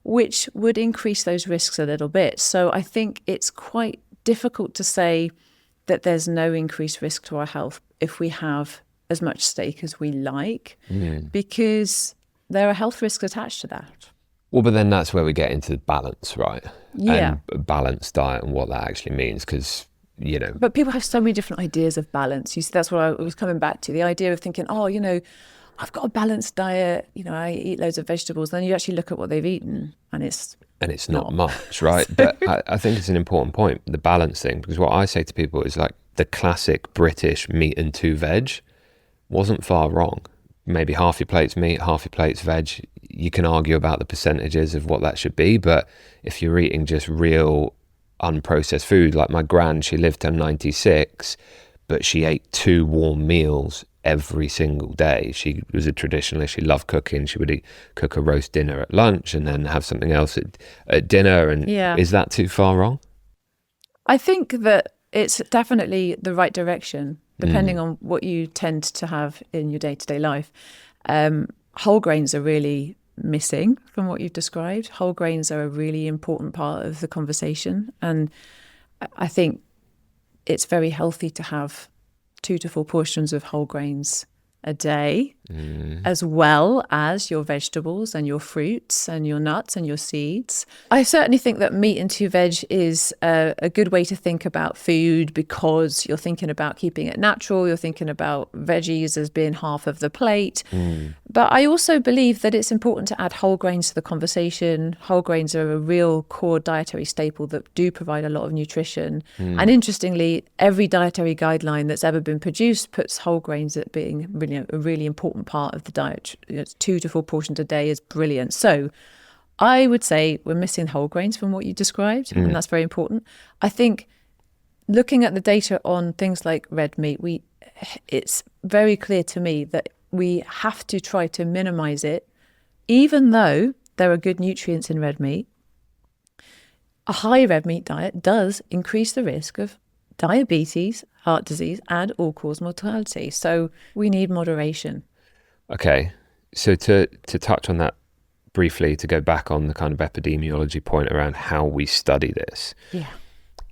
which would increase those risks a little bit. So I think it's quite difficult to say that there's no increased risk to our health if we have as much steak as we like, because there are health risks attached to that. Well, but then that's where we get into balance, right? Yeah. And a balanced diet and what that actually means, because, But people have so many different ideas of balance. You see, that's what I was coming back to. The idea of thinking, I've got a balanced diet, I eat loads of vegetables. Then you actually look at what they've eaten and it's not much, right? But I think it's an important point, the balance thing, because what I say to people is like the classic British meat and 2 veg wasn't far wrong. Maybe half your plate's meat, half your plate's veg. You can argue about the percentages of what that should be, but if you're eating just real unprocessed food, like my gran, she lived till 96, but she ate 2 warm meals every single day. She was a traditionalist. She loved cooking. She would cook a roast dinner at lunch and then have something else at dinner. And is that too far wrong? I think that it's definitely the right direction, depending on what you tend to have in your day-to-day life. Whole grains are really missing from what you've described. Whole grains are a really important part of the conversation. And I think it's very healthy to have 2 to 4 portions of whole grains a day, as well as your vegetables and your fruits and your nuts and your seeds. I certainly think that meat into veg is a good way to think about food, because you're thinking about keeping it natural, you're thinking about veggies as being half of the plate. But I also believe that it's important to add whole grains to the conversation. Whole grains are a real core dietary staple that do provide a lot of nutrition. And interestingly, every dietary guideline that's ever been produced puts whole grains at being really a really important part of the diet. 2 to 4 portions a day is brilliant. So I would say we're missing whole grains from what you described, and that's very important. I think looking at the data on things like red meat, it's very clear to me that we have to try to minimize it, even though there are good nutrients in red meat. A high red meat diet does increase the risk of diabetes, heart disease, and all-cause mortality. So we need moderation. Okay, so to touch on that briefly, to go back on the kind of epidemiology point around how we study this,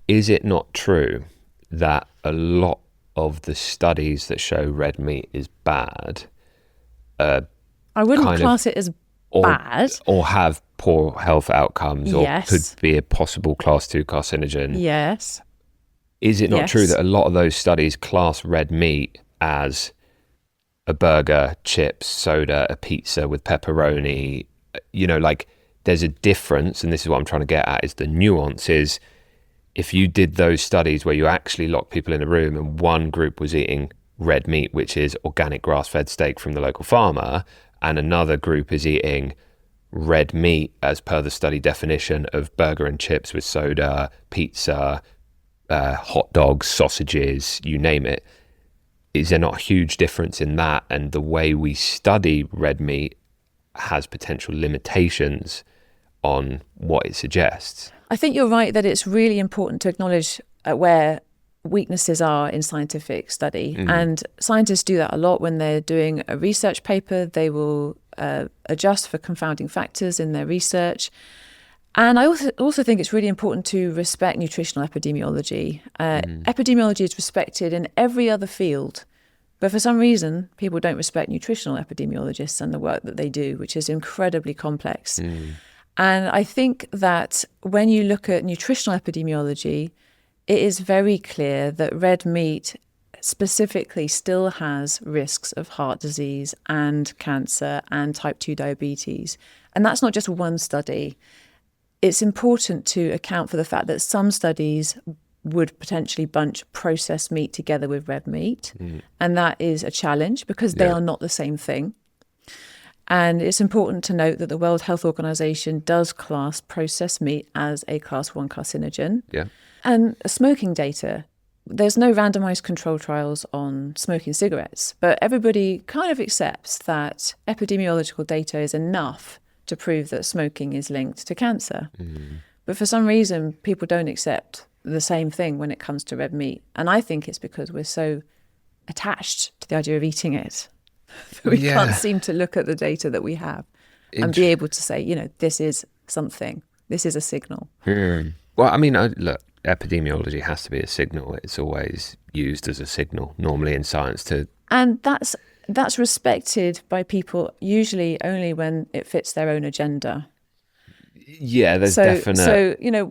is it not true that a lot of the studies that show red meat is bad, I wouldn't class it as bad, or have poor health outcomes, or Yes. could be a possible class 2 carcinogen? Yes. Is it not Yes. true that a lot of those studies class red meat as a burger, chips, soda, a pizza with pepperoni? You know, like, there's a difference, and this is what I'm trying to get at, is the nuance is, if you did those studies where you actually locked people in a room and one group was eating red meat, which is organic grass-fed steak from the local farmer, and another group is eating red meat as per the study definition of burger and chips with soda, pizza, hot dogs, sausages, you name it, is there not a huge difference in that? And the way we study red meat has potential limitations on what it suggests. I think you're right that it's really important to acknowledge where weaknesses are in scientific study. And scientists do that a lot when they're doing a research paper. They will adjust for confounding factors in their research. And I also think it's really important to respect nutritional epidemiology. Epidemiology is respected in every other field, but for some reason, people don't respect nutritional epidemiologists and the work that they do, which is incredibly complex. And I think that when you look at nutritional epidemiology, it is very clear that red meat specifically still has risks of heart disease and cancer and type 2 diabetes. And that's not just one study. It's important to account for the fact that some studies would potentially bunch processed meat together with red meat. And that is a challenge because they are not the same thing. And it's important to note that the World Health Organization does class processed meat as a class 1 carcinogen. And smoking data, there's no randomized control trials on smoking cigarettes, but everybody kind of accepts that epidemiological data is enough to prove that smoking is linked to cancer. But for some reason, people don't accept the same thing when it comes to red meat. And I think it's because we're so attached to the idea of eating it. We can't seem to look at the data that we have and be able to say, you know, this is something, this is a signal. Well, I mean, look, epidemiology has to be a signal. It's always used as a signal normally in science And that's respected by people usually only when it fits their own agenda. There's definite. So, you know,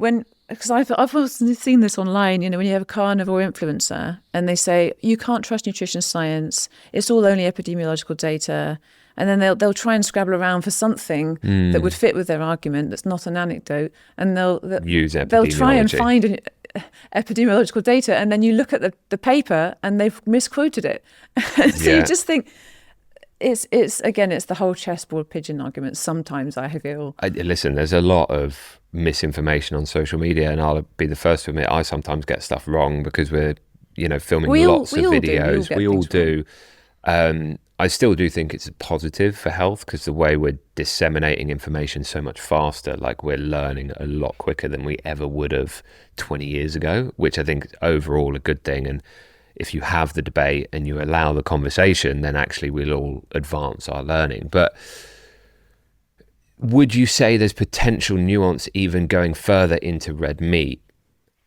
because I've also seen this online, you know, when you have a carnivore influencer and they say, you can't trust nutrition science, it's all only epidemiological data. And then they'll try and scrabble around for something that would fit with their argument that's not an anecdote. And they'll use epidemiology. They'll try and find epidemiological data. And then you look at the paper and they've misquoted it. So you just think, it's the whole chessboard pigeon argument. Sometimes I feel. Listen, there's a lot of misinformation on social media, and I'll be the first to admit I sometimes get stuff wrong because we're, you know, filming lots of videos. We all do. I still do think it's a positive for health because the way we're disseminating information so much faster, like we're learning a lot quicker than we ever would have 20 years ago, which I think is overall a good thing. And if you have the debate and you allow the conversation, then actually we'll all advance our learning. But would you say there's potential nuance even going further into red meat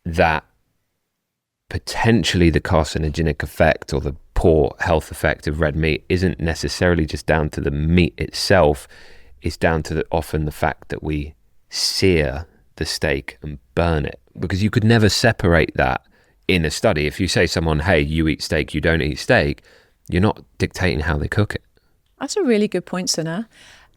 that potentially the carcinogenic effect or the poor health effect of red meat isn't necessarily just down to the meat itself. It's down to often the fact that we sear the steak and burn it, because you could never separate that in a study. If you say someone, hey, you eat steak, you don't eat steak, you're not dictating how they cook it. That's a really good point, Sana.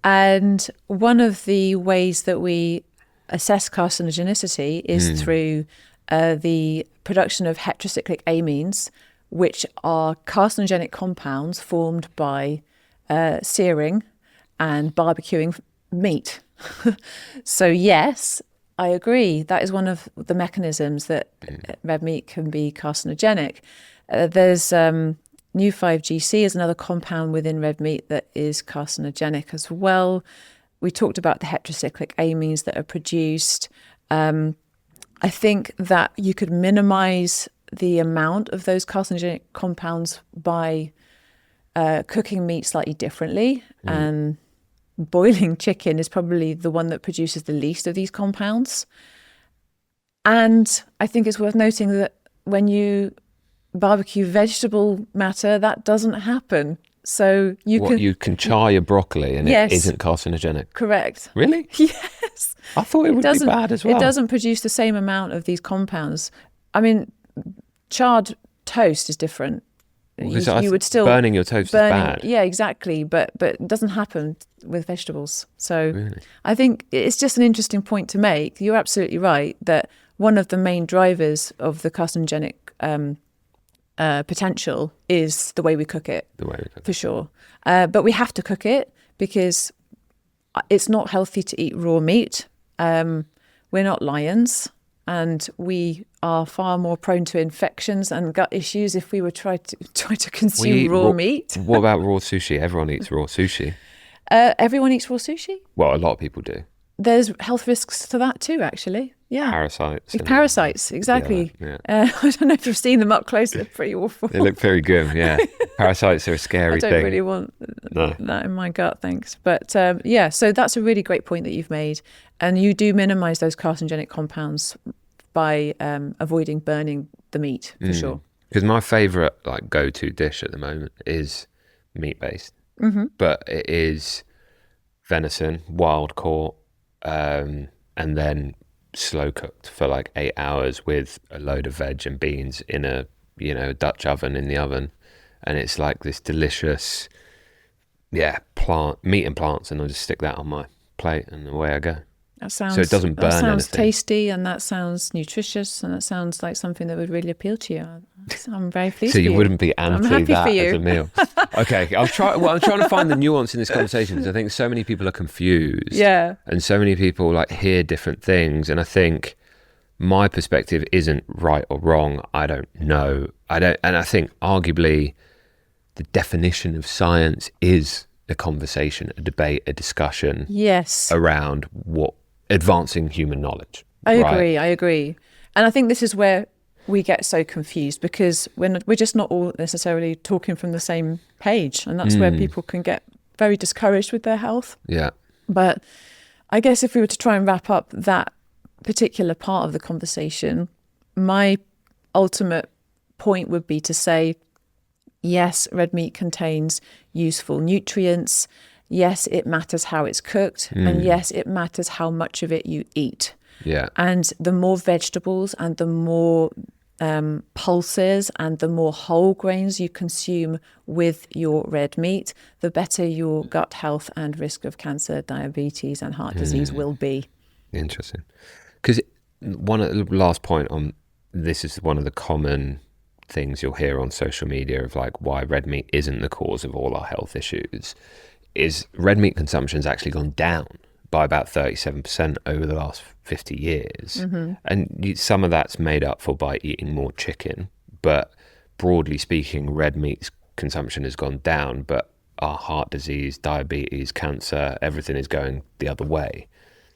And one of the ways that we assess carcinogenicity is through the production of heterocyclic amines, which are carcinogenic compounds formed by searing and barbecuing meat. So yes, I agree. That is one of the mechanisms that red meat can be carcinogenic. There's New 5-GC is another compound within red meat that is carcinogenic as well. We talked about the heterocyclic amines that are produced. I think that you could minimize the amount of those carcinogenic compounds by cooking meat slightly differently. And boiling chicken is probably the one that produces the least of these compounds. And I think it's worth noting that when you barbecue vegetable matter, that doesn't happen. So you can char your broccoli and it isn't carcinogenic. Correct. Really? Yes. I thought it would be bad as well. It doesn't produce the same amount of these compounds. I mean, charred toast is different. You would still burning your toast is bad. Yeah, exactly. But it doesn't happen with vegetables. So I think it's just an interesting point to make. You're absolutely right that one of the main drivers of the carcinogenic potential is the way we cook it. For sure. But we have to cook it because it's not healthy to eat raw meat. We're not lions, and we are far more prone to infections and gut issues if we were try to consume raw meat. What about raw sushi? Everyone eats raw sushi. Everyone eats raw sushi? Well, a lot of people do. There's health risks to that too, actually. Yeah. Parasites, exactly. Yeah. I don't know if you've seen them up close. They're pretty awful. They look very good, yeah. Parasites are a scary thing. I don't really want that in my gut, thanks. But so that's a really great point that you've made. And you do minimize those carcinogenic compounds by avoiding burning the meat, for sure. Because my favorite go-to dish at the moment is meat-based. But it is venison, wild caught, and then slow cooked for 8 hours with a load of veg and beans in a Dutch oven in the oven, and it's like this delicious meat and plants, and I'll just stick that on my plate and away I go. So it doesn't burn anything. That sounds tasty, and that sounds nutritious, and that sounds like something that would really appeal to you. I'm very pleased. So you wouldn't be anti that as a meal? Okay, I'm trying to find the nuance in this conversation, because I think so many people are confused. Yeah. And so many people hear different things, and I think my perspective isn't right or wrong. I don't know. And I think arguably the definition of science is a conversation, a debate, a discussion. Yes. Around what advancing human knowledge. I agree. And I think this is where we get so confused, because we're just not all necessarily talking from the same page, and that's where people can get very discouraged with their health. Yeah. But I guess if we were to try and wrap up that particular part of the conversation, my ultimate point would be to say, yes, red meat contains useful nutrients. Yes, it matters how it's cooked. And yes, it matters how much of it you eat. Yeah. And the more vegetables and the more pulses and the more whole grains you consume with your red meat, the better your gut health and risk of cancer, diabetes and heart disease will be. Interesting. Because last point on this is one of the common things you'll hear on social media of why red meat isn't the cause of all our health issues, is red meat consumption has actually gone down by about 37% over the last 50 years. And some of that's made up for by eating more chicken. But broadly speaking, red meat consumption has gone down, but our heart disease, diabetes, cancer, everything is going the other way.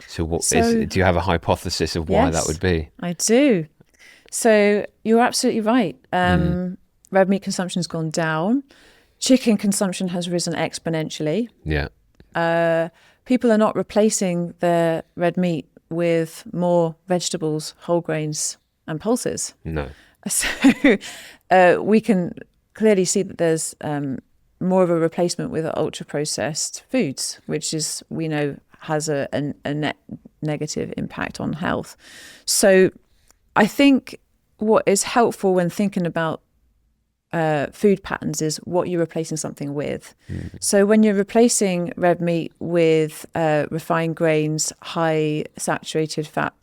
So do you have a hypothesis of why that would be? I do. So you're absolutely right. Red meat consumption has gone down. Chicken consumption has risen exponentially. Yeah. People are not replacing their red meat with more vegetables, whole grains and pulses. No. So we can clearly see that there's more of a replacement with ultra-processed foods, which is, we know, has a net negative impact on health. So I think what is helpful when thinking about food patterns is what you're replacing something with. So when you're replacing red meat with refined grains, high saturated fat,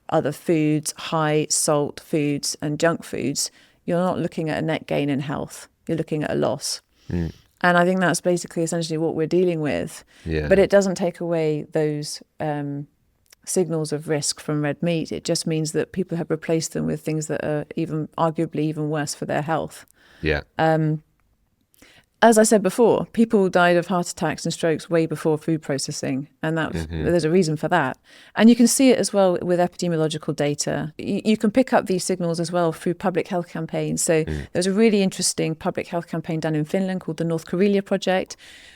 other foods, high salt foods and junk foods, you're not looking at a net gain in health. You're looking at a loss. And I think that's basically essentially what we're dealing with. Yeah. But it doesn't take away those signals of risk from red meat. It just means that people have replaced them with things that are arguably even worse for their health. Yeah. As I said before, people died of heart attacks and strokes way before food processing, and there's a reason for that. And you can see it as well with epidemiological data. You can pick up these signals as well through public health campaigns. So there's a really interesting public health campaign done in Finland called the North Karelia Project,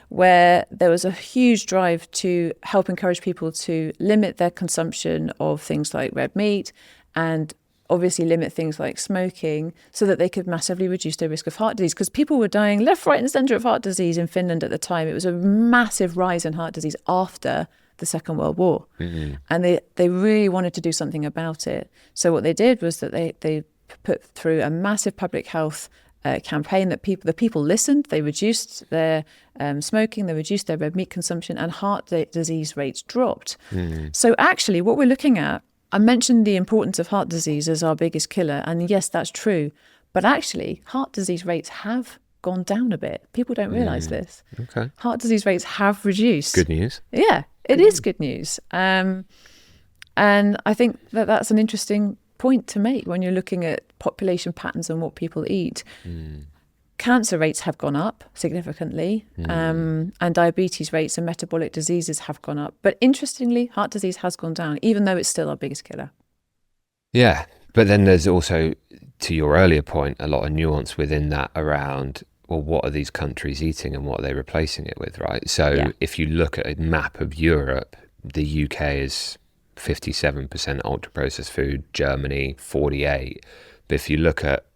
where there was a huge drive to help encourage people to limit their consumption of things like red meat and obviously limit things like smoking so that they could massively reduce their risk of heart disease, because people were dying left, right and centre of heart disease in Finland at the time. It was a massive rise in heart disease after the Second World War. And they really wanted to do something about it. So what they did was that they put through a massive public health campaign that the people listened. They reduced their smoking, they reduced their red meat consumption, and heart disease rates dropped. So actually what we're looking at, I mentioned the importance of heart disease as our biggest killer, and yes, that's true. But actually, heart disease rates have gone down a bit. People don't realise this. Okay. Heart disease rates have reduced. Good news. Yeah, it is good news. And I think that that's an interesting point to make when you're looking at population patterns and what people eat. Cancer rates have gone up significantly, and diabetes rates and metabolic diseases have gone up. But interestingly, heart disease has gone down, even though it's still our biggest killer. Yeah, but then there's also, to your earlier point, a lot of nuance within that around, well, what are these countries eating and what are they replacing it with, right? So if you look at a map of Europe, the UK is 57% ultra-processed food, Germany 48%. But if you look at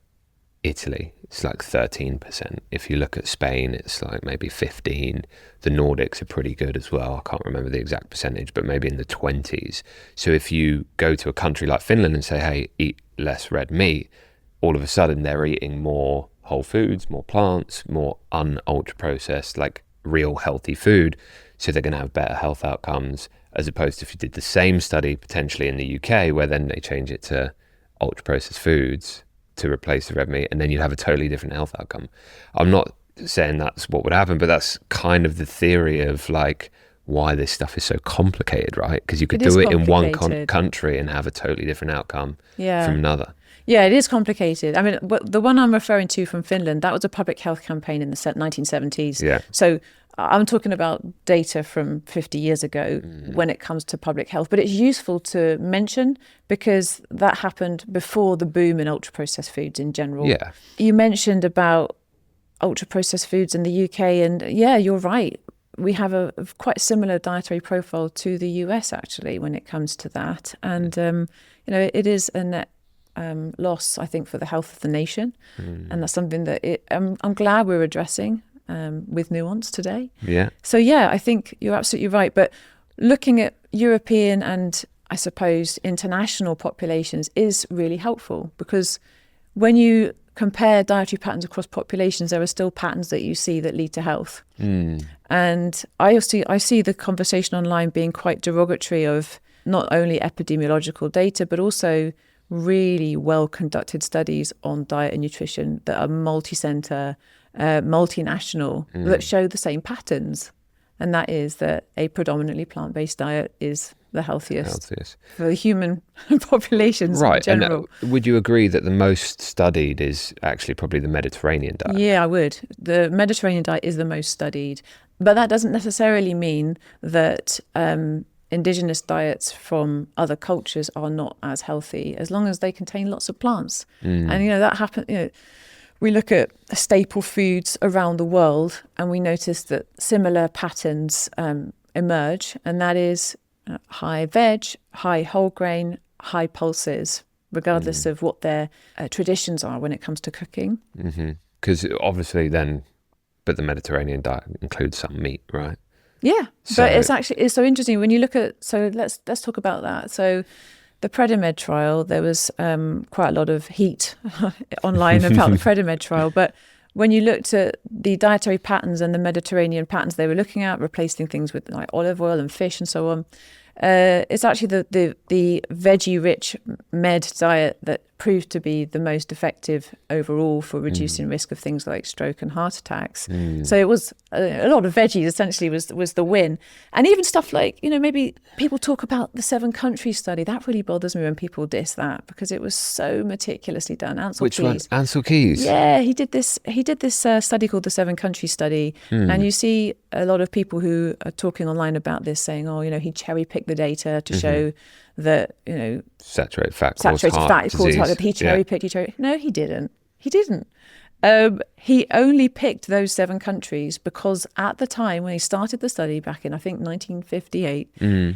Italy, it's like 13%. If you look at Spain, it's like maybe 15%. The Nordics are pretty good as well. I can't remember the exact percentage, but maybe in the 20s. So if you go to a country like Finland and say, hey, eat less red meat, all of a sudden they're eating more whole foods, more plants, more un-ultra processed, like real healthy food. So they're going to have better health outcomes, as opposed to if you did the same study potentially in the UK, where then they change it to ultra processed foods to replace the red meat, and then you'd have a totally different health outcome. I'm not saying that's what would happen, but that's kind of the theory of like why this stuff is so complicated, right? Because you could do it in one country and have a totally different outcome from another. Yeah, it is complicated. I mean, the one I'm referring to from Finland, that was a public health campaign in the 1970s. Yeah. So I'm talking about data from 50 years ago when it comes to public health. But it's useful to mention because that happened before the boom in ultra-processed foods in general. Yeah. You mentioned about ultra-processed foods in the UK, and yeah, you're right. We have a quite similar dietary profile to the US, actually, when it comes to that. And, it is a net loss, I think, for the health of the nation. And that's something that I'm glad we're addressing with nuance today. Yeah. So, yeah, I think you're absolutely right. But looking at European and, I suppose, international populations is really helpful, because when you compare dietary patterns across populations, there are still patterns that you see that lead to health. And I see the conversation online being quite derogatory of not only epidemiological data, but also really well-conducted studies on diet and nutrition that are multi-center, multinational, that show the same patterns. And that is that a predominantly plant-based diet is the healthiest for the human populations in general. And would you agree that the most studied is actually probably the Mediterranean diet? Yeah, I would. The Mediterranean diet is the most studied. But that doesn't necessarily mean that indigenous diets from other cultures are not as healthy, as long as they contain lots of plants. And, that happens, we look at staple foods around the world and we notice that similar patterns emerge, and that is high veg, high whole grain, high pulses. regardless of what their traditions are when it comes to cooking. Because obviously then, but the Mediterranean diet includes some meat, right? Yeah, but it's so interesting when you look at, so let's talk about that. So the Predimed trial, there was quite a lot of heat online about the Predimed trial, but when you looked at the dietary patterns and the Mediterranean patterns they were looking at, replacing things with like olive oil and fish and so on, it's actually the veggie-rich med diet that proved to be the most effective overall for reducing risk of things like stroke and heart attacks. So it was a lot of veggies essentially was the win. And even stuff like, maybe people talk about the 7 country study. That really bothers me when people diss that because it was so meticulously done. Ancel Keys. Which one? Ancel Keys? Yeah, he did this study called the 7 country study. And you see a lot of people who are talking online about this saying, he cherry picked the data to show that, saturated fat causes heart disease. He cherry picked. No, he didn't. He only picked those 7 countries because at the time when he started the study back in, I think, 1958,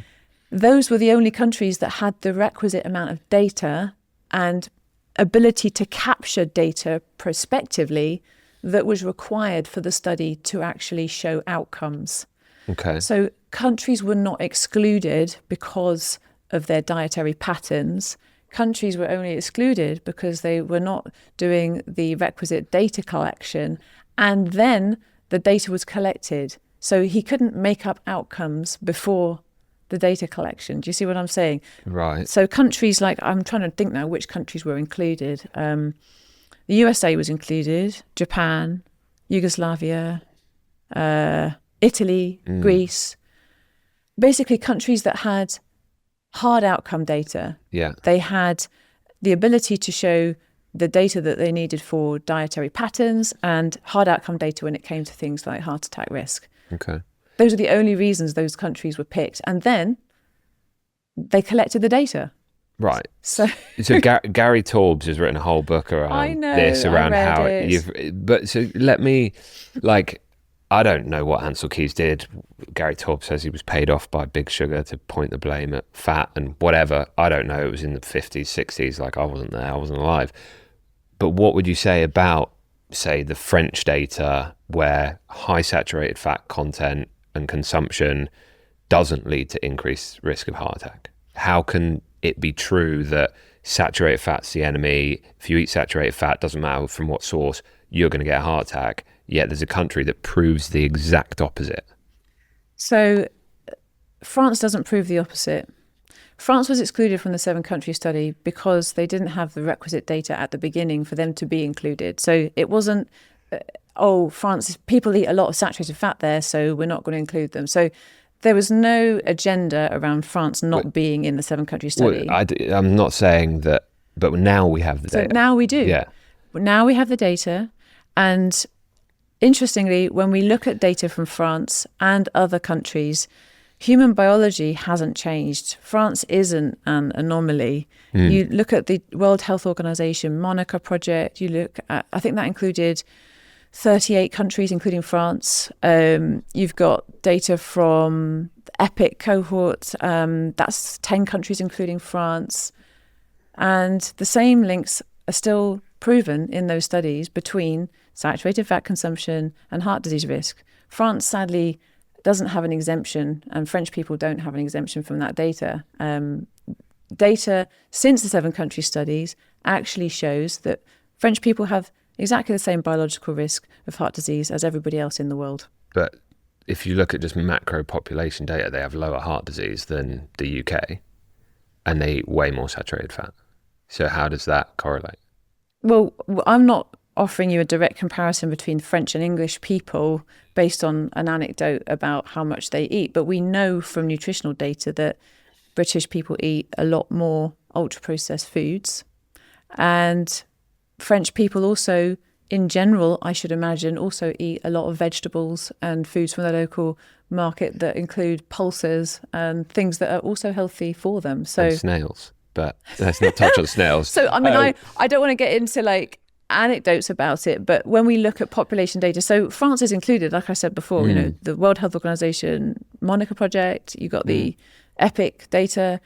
those were the only countries that had the requisite amount of data and ability to capture data prospectively that was required for the study to actually show outcomes. Okay. So countries were not excluded because of their dietary patterns. Countries were only excluded because they were not doing the requisite data collection, and then the data was collected. So he couldn't make up outcomes before the data collection. Do you see what I'm saying? Right. So countries like, I'm trying to think now which countries were included. The USA was included, Japan, Yugoslavia, Italy, Greece. Basically countries that had hard outcome data. Yeah. They had the ability to show the data that they needed for dietary patterns and hard outcome data when it came to things like heart attack risk. Okay. Those are the only reasons those countries were picked. And then they collected the data. Right. So Gary Taubes has written a whole book around this, around how but so let me, I don't know what Ancel Keys did. Gary Taubes says he was paid off by Big Sugar to point the blame at fat and whatever. I don't know. It was in the 50s, 60s. I wasn't there. I wasn't alive. But what would you say about, say, the French data where high saturated fat content and consumption doesn't lead to increased risk of heart attack? How can it be true that saturated fat's the enemy? If you eat saturated fat, doesn't matter from what source, you're going to get a heart attack. Yet there's a country that proves the exact opposite. So France doesn't prove the opposite. France was excluded from the 7 country study because they didn't have the requisite data at the beginning for them to be included. So it wasn't, France, people eat a lot of saturated fat there, so we're not going to include them. So there was no agenda around France not being in the 7 country study. I'm not saying that, but now we have the data. So now we do. Yeah. Now we have the data, and interestingly, when we look at data from France and other countries, human biology hasn't changed. France isn't an anomaly. You look at the World Health Organization Monica project, you look at, I think that included 38 countries, including France. You've got data from the EPIC cohort, that's 10 countries, including France. And the same links are still proven in those studies between saturated fat consumption and heart disease risk. France, sadly, doesn't have an exemption, and French people don't have an exemption from that data. Data since the 7 country studies actually shows that French people have exactly the same biological risk of heart disease as everybody else in the world. But if you look at just macro population data, they have lower heart disease than the UK, and they eat way more saturated fat. So how does that correlate? Well, I'm not offering you a direct comparison between French and English people based on an anecdote about how much they eat, but we know from nutritional data that British people eat a lot more ultra-processed foods, and French people also, in general, I should imagine, also eat a lot of vegetables and foods from the local market that include pulses and things that are also healthy for them. So and snails, but let's not touch on snails. So I mean, I don't want to get into anecdotes about it, but when we look at population data, so France is included, like I said before, the World Health Organization Monica project, you got the EPIC data,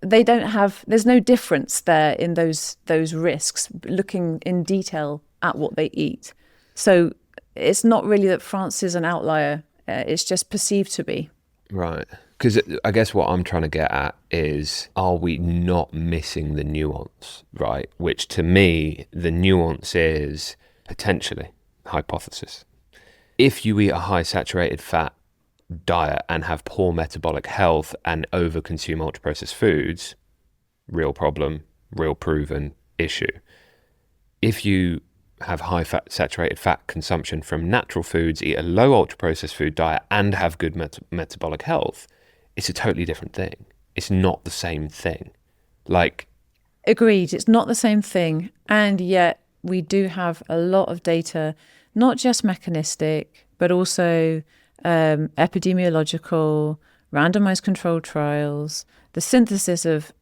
they don't have, there's no difference there in those risks, looking in detail at what they eat. So it's not really that France is an outlier. It's just perceived to be. Right. Because I guess what I'm trying to get at is, are we not missing the nuance, right? Which to me, the nuance is potentially, hypothesis. If you eat a high saturated fat diet and have poor metabolic health and overconsume ultra-processed foods, real problem, real proven issue. If you have high fat, saturated fat consumption from natural foods, eat a low ultra-processed food diet and have good metabolic health, it's a totally different thing. It's not the same thing. Like, agreed, it's not the same thing. And yet we do have a lot of data, not just mechanistic, but also epidemiological, randomized controlled trials, the synthesis of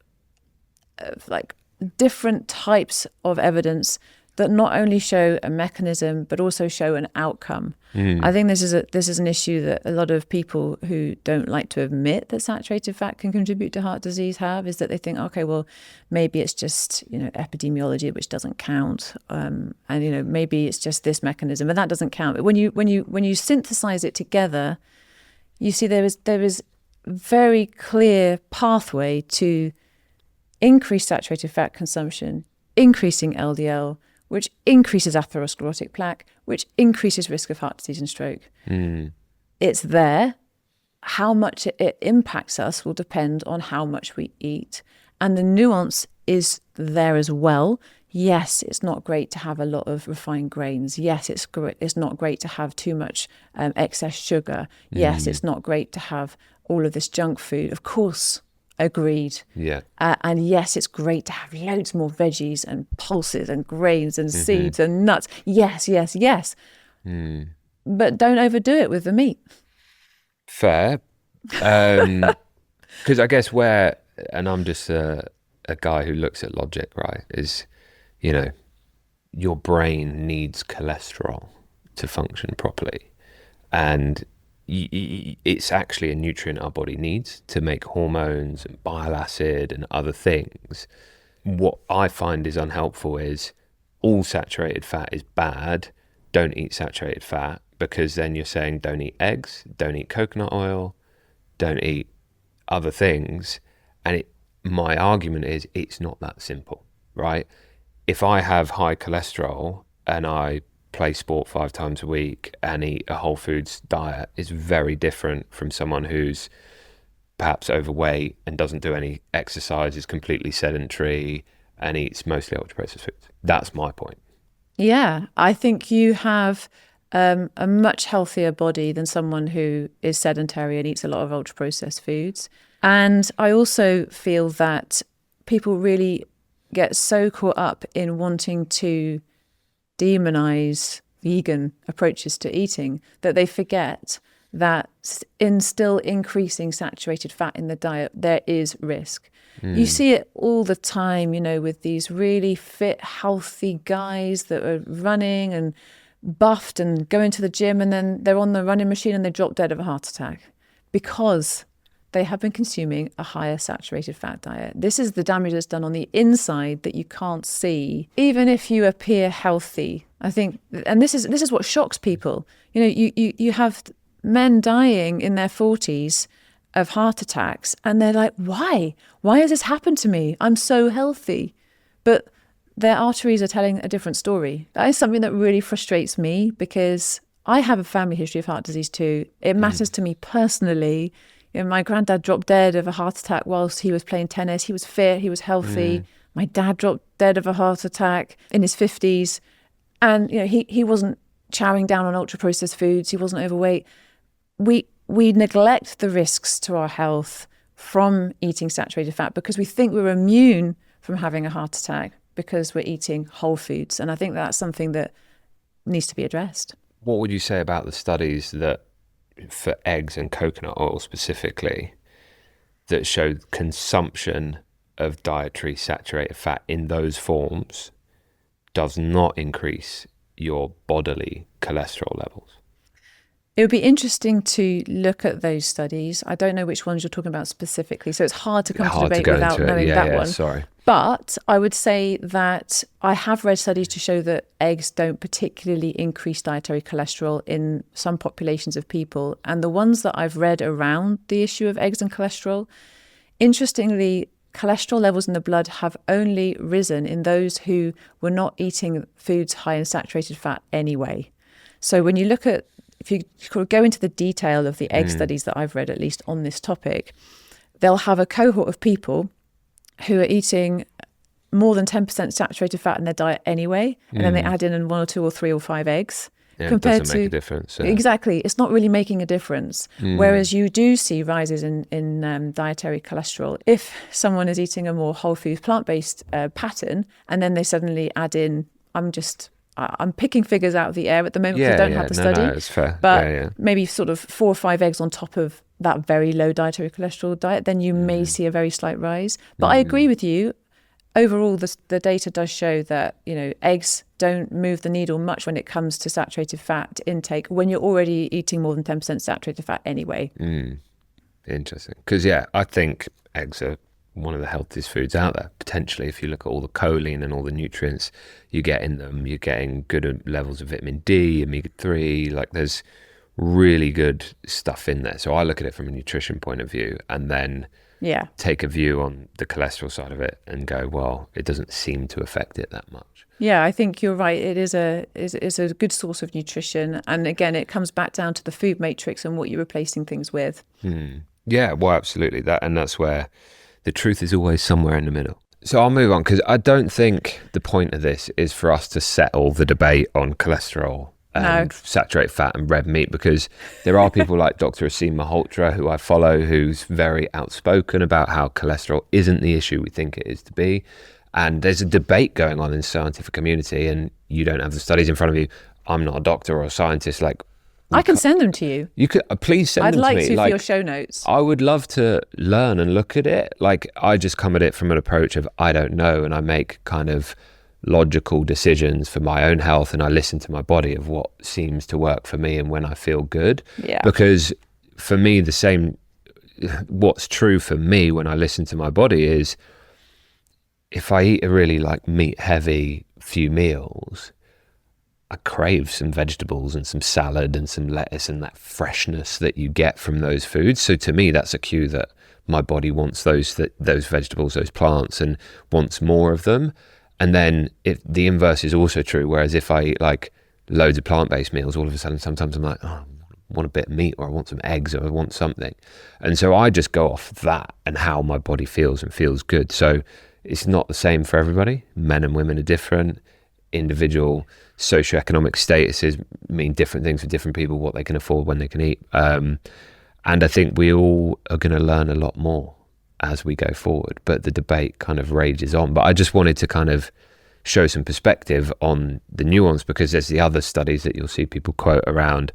like different types of evidence that not only show a mechanism but also show an outcome. I think this is an issue that a lot of people who don't like to admit that saturated fat can contribute to heart disease have, is that they think, okay, well, maybe it's just, epidemiology, which doesn't count, and maybe it's just this mechanism, and that doesn't count. But when you synthesize it together, you see there is very clear pathway to increased saturated fat consumption, increasing LDL, which increases atherosclerotic plaque, which increases risk of heart disease and stroke. It's there. How much it impacts us will depend on how much we eat. And the nuance is there as well. Yes, it's not great to have a lot of refined grains. Yes, it's not great to have too much excess sugar. Yes, it's not great to have all of this junk food. Of course, agreed. Yeah. And yes, it's great to have loads more veggies and pulses and grains and seeds and nuts. Yes, yes, yes. But don't overdo it with the meat. Fair. Because I guess and I'm just a guy who looks at logic, right, is, your brain needs cholesterol to function properly. And it's actually a nutrient our body needs to make hormones and bile acid and other things. What I find is unhelpful is all saturated fat is bad. Don't eat saturated fat, because then you're saying don't eat eggs, don't eat coconut oil, don't eat other things. And my argument is it's not that simple, right? If I have high cholesterol and I play sport 5 times a week and eat a whole foods diet, is very different from someone who's perhaps overweight and doesn't do any exercise, is completely sedentary and eats mostly ultra processed foods. That's my point. Yeah, I think you have a much healthier body than someone who is sedentary and eats a lot of ultra processed foods. And I also feel that people really get so caught up in wanting to demonize vegan approaches to eating that they forget that in still increasing saturated fat in the diet, there is risk. You see it all the time, with these really fit, healthy guys that are running and buffed and going to the gym, and then they're on the running machine and they drop dead of a heart attack because they have been consuming a higher saturated fat diet. This is the damage that's done on the inside that you can't see, even if you appear healthy. I think, and this is what shocks people. You have men dying in their 40s of heart attacks, and they're like, why? Why has this happened to me? I'm so healthy. But their arteries are telling a different story. That is something that really frustrates me, because I have a family history of heart disease too. It matters to me personally. My granddad dropped dead of a heart attack whilst he was playing tennis. He was fit, he was healthy. My dad dropped dead of a heart attack in his 50s. And he wasn't chowing down on ultra-processed foods. He wasn't overweight. We neglect the risks to our health from eating saturated fat because we think we're immune from having a heart attack because we're eating whole foods. And I think that's something that needs to be addressed. What would you say about the studies that, for eggs and coconut oil specifically, that showed consumption of dietary saturated fat in those forms does not increase your bodily cholesterol levels? It would be interesting to look at those studies. I don't know which ones you're talking about specifically, so it's hard to come to debate without knowing that one. Sorry. But I would say that I have read studies to show that eggs don't particularly increase dietary cholesterol in some populations of people. And the ones that I've read around the issue of eggs and cholesterol, interestingly, cholesterol levels in the blood have only risen in those who were not eating foods high in saturated fat anyway. So when you look at, if you go into the detail of the egg studies that I've read, at least on this topic, they'll have a cohort of people who are eating more than 10% saturated fat in their diet anyway, and then they add in 1 or 2 or 3 or 5 eggs. Yeah, compared it doesn't make a difference. Yeah. Exactly. It's not really making a difference. Whereas you do see rises in dietary cholesterol if someone is eating a more whole food, plant-based pattern, and then they suddenly add in, I'm picking figures out of the air at the moment because I don't have the study. No, it's fair. But maybe sort of 4 or 5 eggs on top of that very low dietary cholesterol diet, then you may see a very slight rise. But I agree with you. Overall, the data does show that, eggs don't move the needle much when it comes to saturated fat intake when you're already eating more than 10% saturated fat anyway. Interesting. Because, I think eggs are one of the healthiest foods out there, potentially. If you look at all the choline and all the nutrients you get in them, you're getting good levels of vitamin D, omega-3, like there's really good stuff in there. So I look at it from a nutrition point of view, and then take a view on the cholesterol side of it and go, well, it doesn't seem to affect it that much. Yeah, I think you're right. It is a good source of nutrition. And again, it comes back down to the food matrix and what you're replacing things with. Yeah, well, absolutely. That's where the truth is always somewhere in the middle. So I'll move on, because I don't think the point of this is for us to settle the debate on cholesterol and saturated fat and red meat, because there are people like Dr. Aseem Malhotra, who I follow, who's very outspoken about how cholesterol isn't the issue we think it is to be. And there's a debate going on in the scientific community, and you don't have the studies in front of you. I'm not a doctor or a scientist. I can send them to you. You could please send them to me. I'd like to for your show notes. I would love to learn and look at it. I just come at it from an approach of I don't know, and I make kind of logical decisions for my own health, and I listen to my body of what seems to work for me and when I feel good. Yeah. Because for me, what's true for me when I listen to my body is if I eat a really meat heavy few meals, I crave some vegetables and some salad and some lettuce and that freshness that you get from those foods. So to me, that's a cue that my body wants those vegetables, those plants, and wants more of them. And then the inverse is also true. Whereas if I eat loads of plant-based meals, all of a sudden, sometimes I'm like, oh, I want a bit of meat, or I want some eggs, or I want something. And so I just go off that and how my body feels and feels good. So it's not the same for everybody. Men and women are different. Individual socioeconomic statuses mean different things for different people, what they can afford, when they can eat. And I think we all are going to learn a lot more as we go forward, but the debate kind of rages on. But I just wanted to kind of show some perspective on the nuance, because there's the other studies that you'll see people quote around.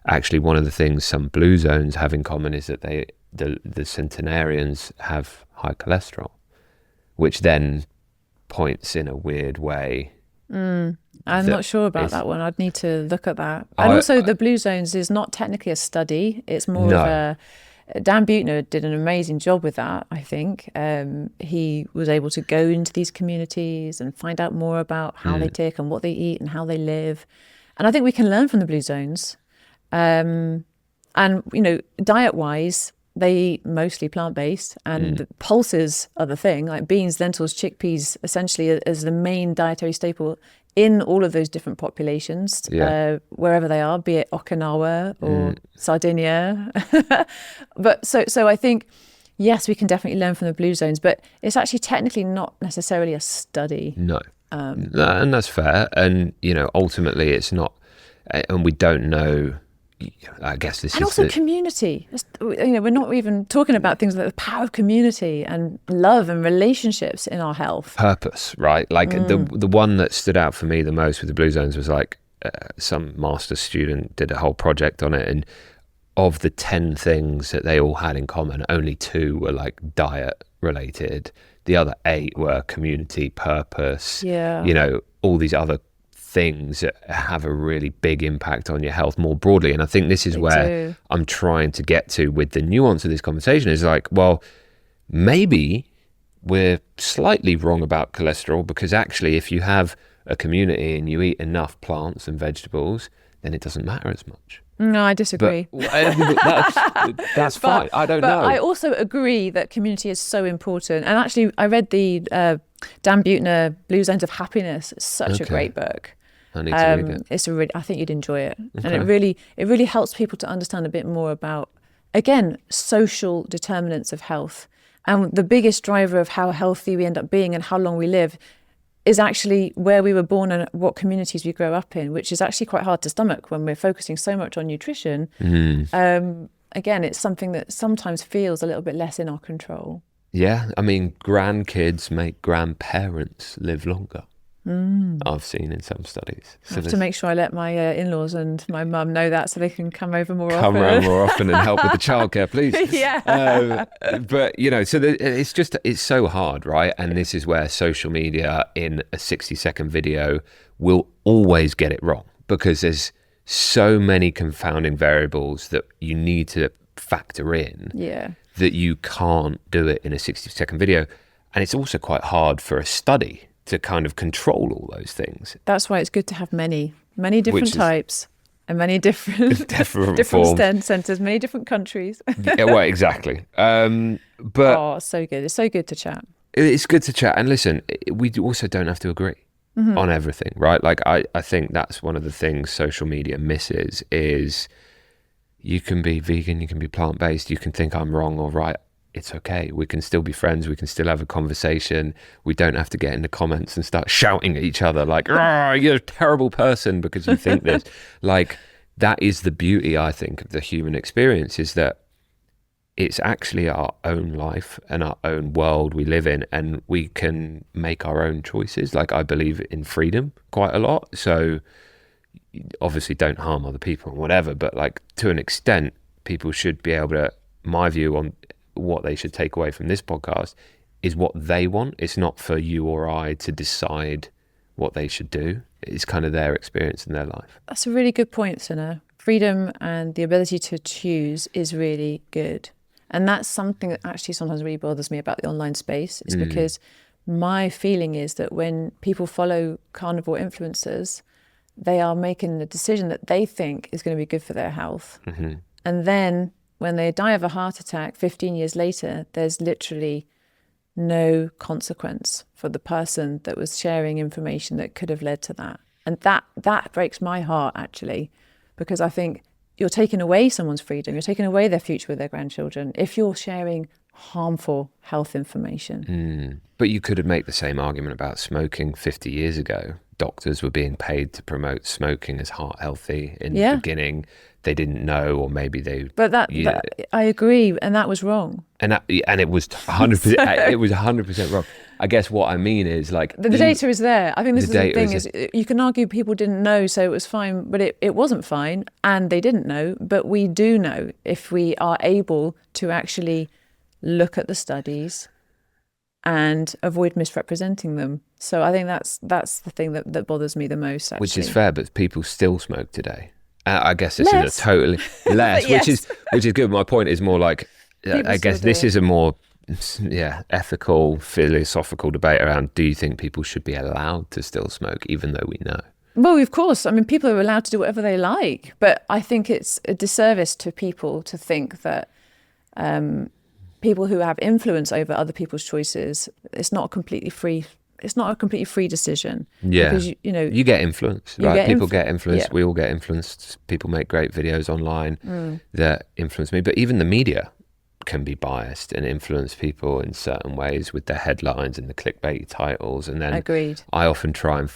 Actually, one of the things some blue zones have in common is that the centenarians have high cholesterol, which then points in a weird way. I'm not sure about that one. I'd need to look at that. And also the blue zones is not technically a study. It's more of a... Dan Buettner did an amazing job with that, I think. He was able to go into these communities and find out more about how they tick and what they eat and how they live. And I think we can learn from the blue zones. And, diet-wise, they eat mostly plant-based, and pulses are the thing, like beans, lentils, chickpeas, essentially as the main dietary staple in all of those different populations, wherever they are, be it Okinawa or Sardinia. But so I think, yes, we can definitely learn from the blue zones, but it's actually technically not necessarily a study. No. And that's fair. And, ultimately it's not, and we don't know, I guess this and is... And also community. We're not even talking about things like the power of community and love and relationships in our health. Purpose, right? The one that stood out for me the most with the blue zones was some master's student did a whole project on it, and of the 10 things that they all had in common, only 2 were diet related. The other 8 were community, purpose, all these other things that have a really big impact on your health more broadly. And I think this is where I'm trying to get to with the nuance of this conversation is like, well, maybe we're slightly wrong about cholesterol, because actually if you have a community and you eat enough plants and vegetables, then it doesn't matter as much. No, I disagree. That's fine. I don't know. I also agree that community is so important. And actually, I read the Dan Buettner, Blue Zones of Happiness. It's such a great book. I need to read it. I think you'd enjoy it. Okay. And it really helps people to understand a bit more about, again, social determinants of health. And the biggest driver of how healthy we end up being and how long we live is actually where we were born and what communities we grow up in, which is actually quite hard to stomach when we're focusing so much on nutrition. Again, it's something that sometimes feels a little bit less in our control. Yeah, I mean, grandkids make grandparents live longer. I've seen in some studies. So I have to make sure I let my in-laws and my mum know that so they can come over more often. Come around more often and help with the childcare, please. Yeah. But, you know, so it's so hard, right? And this is where social media in a 60-second video will always get it wrong, because there's so many confounding variables that you need to factor in that you can't do it in a 60-second video. And it's also quite hard for a study to kind of control all those things. That's why it's good to have many different types and many different centres, many different countries. Yeah, well, exactly. But so good. It's so good to chat. It's good to chat. And listen, we also don't have to agree on everything, right? Like I think that's one of the things social media misses is you can be vegan, you can be plant-based, you can think I'm wrong or right. It's okay. We can still be friends. We can still have a conversation. We don't have to get in the comments and start shouting at each other like, you're a terrible person because you think this. Like, that is the beauty, I think, of the human experience, is that it's actually our own life and our own world we live in, and we can make our own choices. Like, I believe in freedom quite a lot. So obviously don't harm other people and whatever, but like to an extent, people should be able to, my view on what they should take away from this podcast is what they want. It's not for you or I to decide what they should do. It's kind of their experience in their life. That's a really good point, Sana. Freedom and the ability to choose is really good. And that's something that actually sometimes really bothers me about the online space, is because my feeling is that when people follow carnivore influencers, they are making a decision that they think is going to be good for their health. And then when they die of a heart attack 15 years later, there's literally no consequence for the person that was sharing information that could have led to that. And that breaks my heart, actually, because I think you're taking away someone's freedom, you're taking away their future with their grandchildren if you're sharing harmful health information. But you could make the same argument about smoking 50 years ago. Doctors were being paid to promote smoking as heart healthy in the beginning. They didn't know, or maybe they. But that I agree, and that was wrong. And it was 100%. It was 100% wrong. I guess what I mean is like the data is there. I think this is the thing: is you can argue people didn't know, so it was fine, but it wasn't fine, and they didn't know. But we do know if we are able to actually look at the studies and avoid misrepresenting them. So I think that's the thing that bothers me the most, actually. Which is fair, but people still smoke today. I guess this is a totally less, yes. which is good. My point is more like, I guess this is a more ethical, philosophical debate around, do you think people should be allowed to still smoke even though we know? Well, of course. I mean, people are allowed to do whatever they like, but I think it's a disservice to people to think that people who have influence over other people's choices, it's not a completely free decision. Yeah, because you get influenced, right? People get influenced. We all get influenced. People make great videos online that influence me, but even the media can be biased and influence people in certain ways with their headlines and the clickbait titles. And then Agreed. I often try and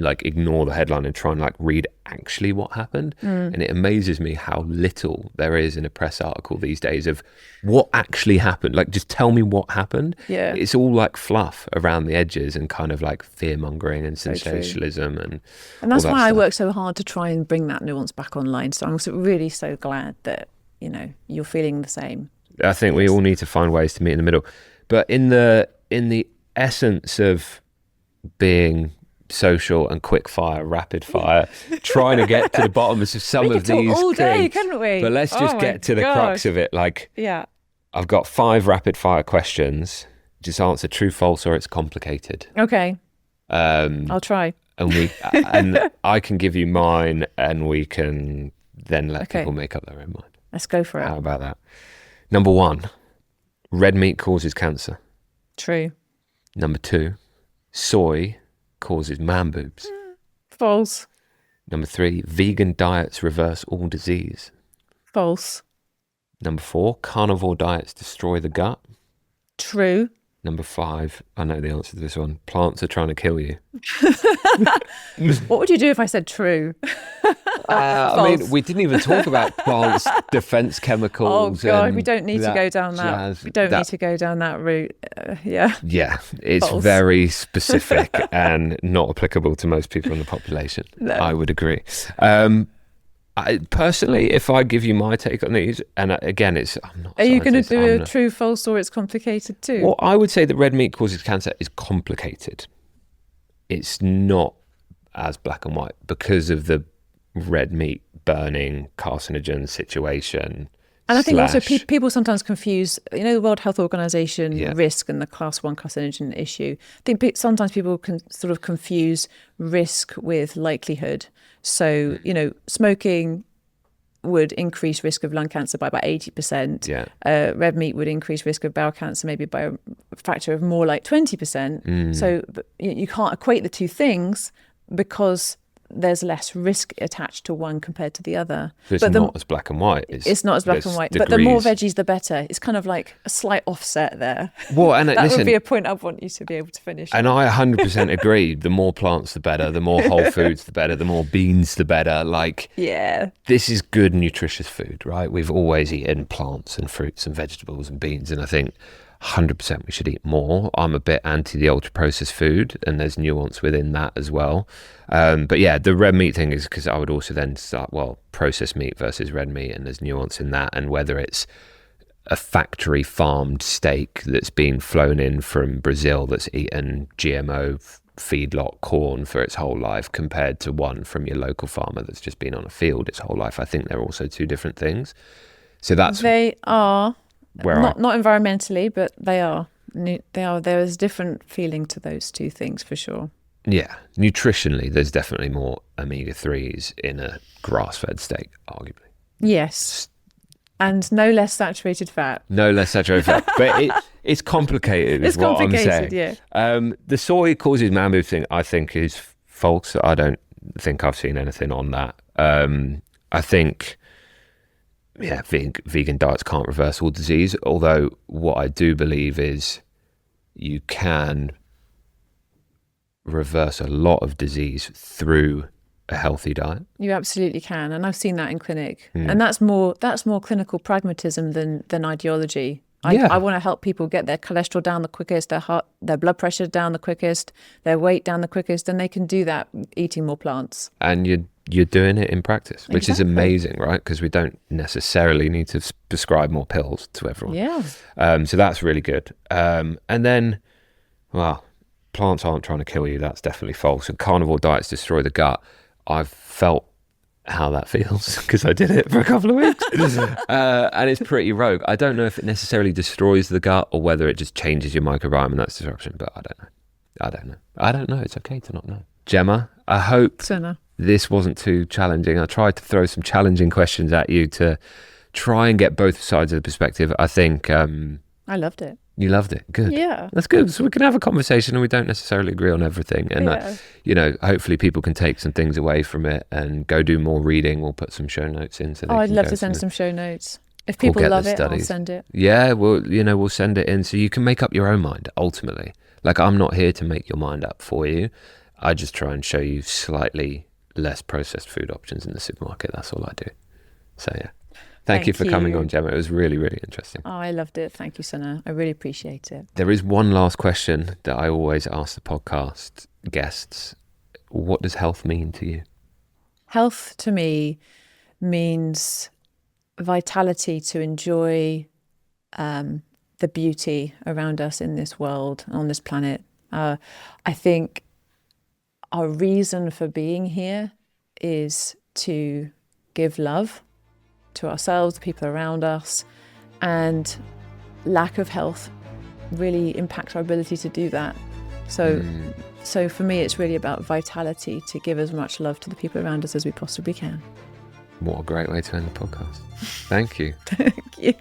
ignore the headline and try and read actually what happened. And it amazes me how little there is in a press article these days of what actually happened. Like, just tell me what happened. Yeah. It's all fluff around the edges and kind of fear mongering and sensationalism and that's why I work so hard to try and bring that nuance back online. So I'm really so glad that you're feeling the same. I think we all need to find ways to meet in the middle. But in the essence of being social and quick fire, rapid fire, trying to get to the bottom of some of these all day, things. couldn't we? But let's just get to the crux of it. Like, yeah, I've got 5 rapid fire questions. Just answer true, false, or it's complicated. Okay. I'll try. And I can give you mine, and we can then let people make up their own mind. Let's go for it. How about that? Number 1, red meat causes cancer. True. Number 2, soy causes man boobs. False. Number 3, vegan diets reverse all disease. False. Number 4, carnivore diets destroy the gut. True. Number 5, I know the answer to this one. Plants are trying to kill you. What would you do if I said true? I mean, we didn't even talk about plants, defense chemicals. Oh God, we don't need to go down that. Jazz. We don't need to go down that route. Yeah. Yeah, it's False. very specific and not applicable to most people in the population. No. I would agree. Personally, if I give you my take on these, and again, I'm not. Are you going to do a true, false, or it's complicated too? Well, I would say that red meat causes cancer is complicated. It's not as black and white because of the red meat burning carcinogen situation. And I think also people sometimes confuse, the World Health Organization risk and the class 1 carcinogen issue. I think sometimes people can sort of confuse risk with likelihood. So, smoking would increase risk of lung cancer by about 80%. Yeah. Red meat would increase risk of bowel cancer maybe by a factor of more like 20%. So you can't equate the two things because there's less risk attached to one compared to the other. So it's not as black and white. It's not as black and white. But the more veggies, the better. It's kind of like a slight offset there. Well, and that would be a point I want you to be able to finish. And I 100% agree. The more plants, the better. The more whole foods, the better. The more beans, the better. This is good, nutritious food, right? We've always eaten plants and fruits and vegetables and beans. And I think 100% we should eat more. I'm a bit anti the ultra processed food, and there's nuance within that as well. But yeah, the red meat thing is because I would also then start, processed meat versus red meat, and there's nuance in that, and whether it's a factory farmed steak that's been flown in from Brazil that's eaten GMO feedlot corn for its whole life compared to one from your local farmer that's just been on a field its whole life. I think they're also two different things. So they are. Not environmentally, but they are. There is different feeling to those two things for sure. Yeah, nutritionally, there's definitely more omega-3s in a grass-fed steak, arguably. Yes, and no less saturated fat. No less saturated fat, but it's complicated. It's what I'm saying. Yeah. The soy causes man boobs thing, I think, is false. I don't think I've seen anything on that. I think. Yeah, vegan diets can't reverse all disease, although what I do believe is you can reverse a lot of disease through a healthy diet. You absolutely can, and I've seen that in clinic. And that's more clinical pragmatism than ideology. I want to help people get their cholesterol down the quickest, their blood pressure down the quickest, their weight down the quickest, and they can do that eating more plants. And you're doing it in practice, which is amazing, right? Because we don't necessarily need to prescribe more pills to everyone. Yeah. So that's really good. And then, plants aren't trying to kill you. That's definitely false. And carnivore diets destroy the gut. I've felt how that feels because I did it for a couple of weeks. And it's pretty rogue. I don't know if it necessarily destroys the gut or whether it just changes your microbiome and that's disruption, but I don't know. It's okay to not know. Gemma, I hope this wasn't too challenging. I tried to throw some challenging questions at you to try and get both sides of the perspective. I think I loved it. You loved it. Good. Yeah. That's good. So we can have a conversation and we don't necessarily agree on everything. And, hopefully people can take some things away from it and go do more reading. We'll put some show notes in. I'd love to send some show notes. If people love it, I'll send it. Yeah, we'll send it in so you can make up your own mind, ultimately. Like, I'm not here to make your mind up for you. I just try and show you slightly less processed food options in the supermarket. That's all I do. So, yeah. Thank you for coming on, Gemma. It was really, really interesting. Oh, I loved it. Thank you, Sana. I really appreciate it. There is one last question that I always ask the podcast guests. What does health mean to you? Health to me means vitality to enjoy the beauty around us in this world, on this planet. I think our reason for being here is to give love to ourselves, the people around us, and lack of health really impacts our ability to do that. So for me, it's really about vitality, to give as much love to the people around us as we possibly can. What a great way to end the podcast. Thank you. Thank you.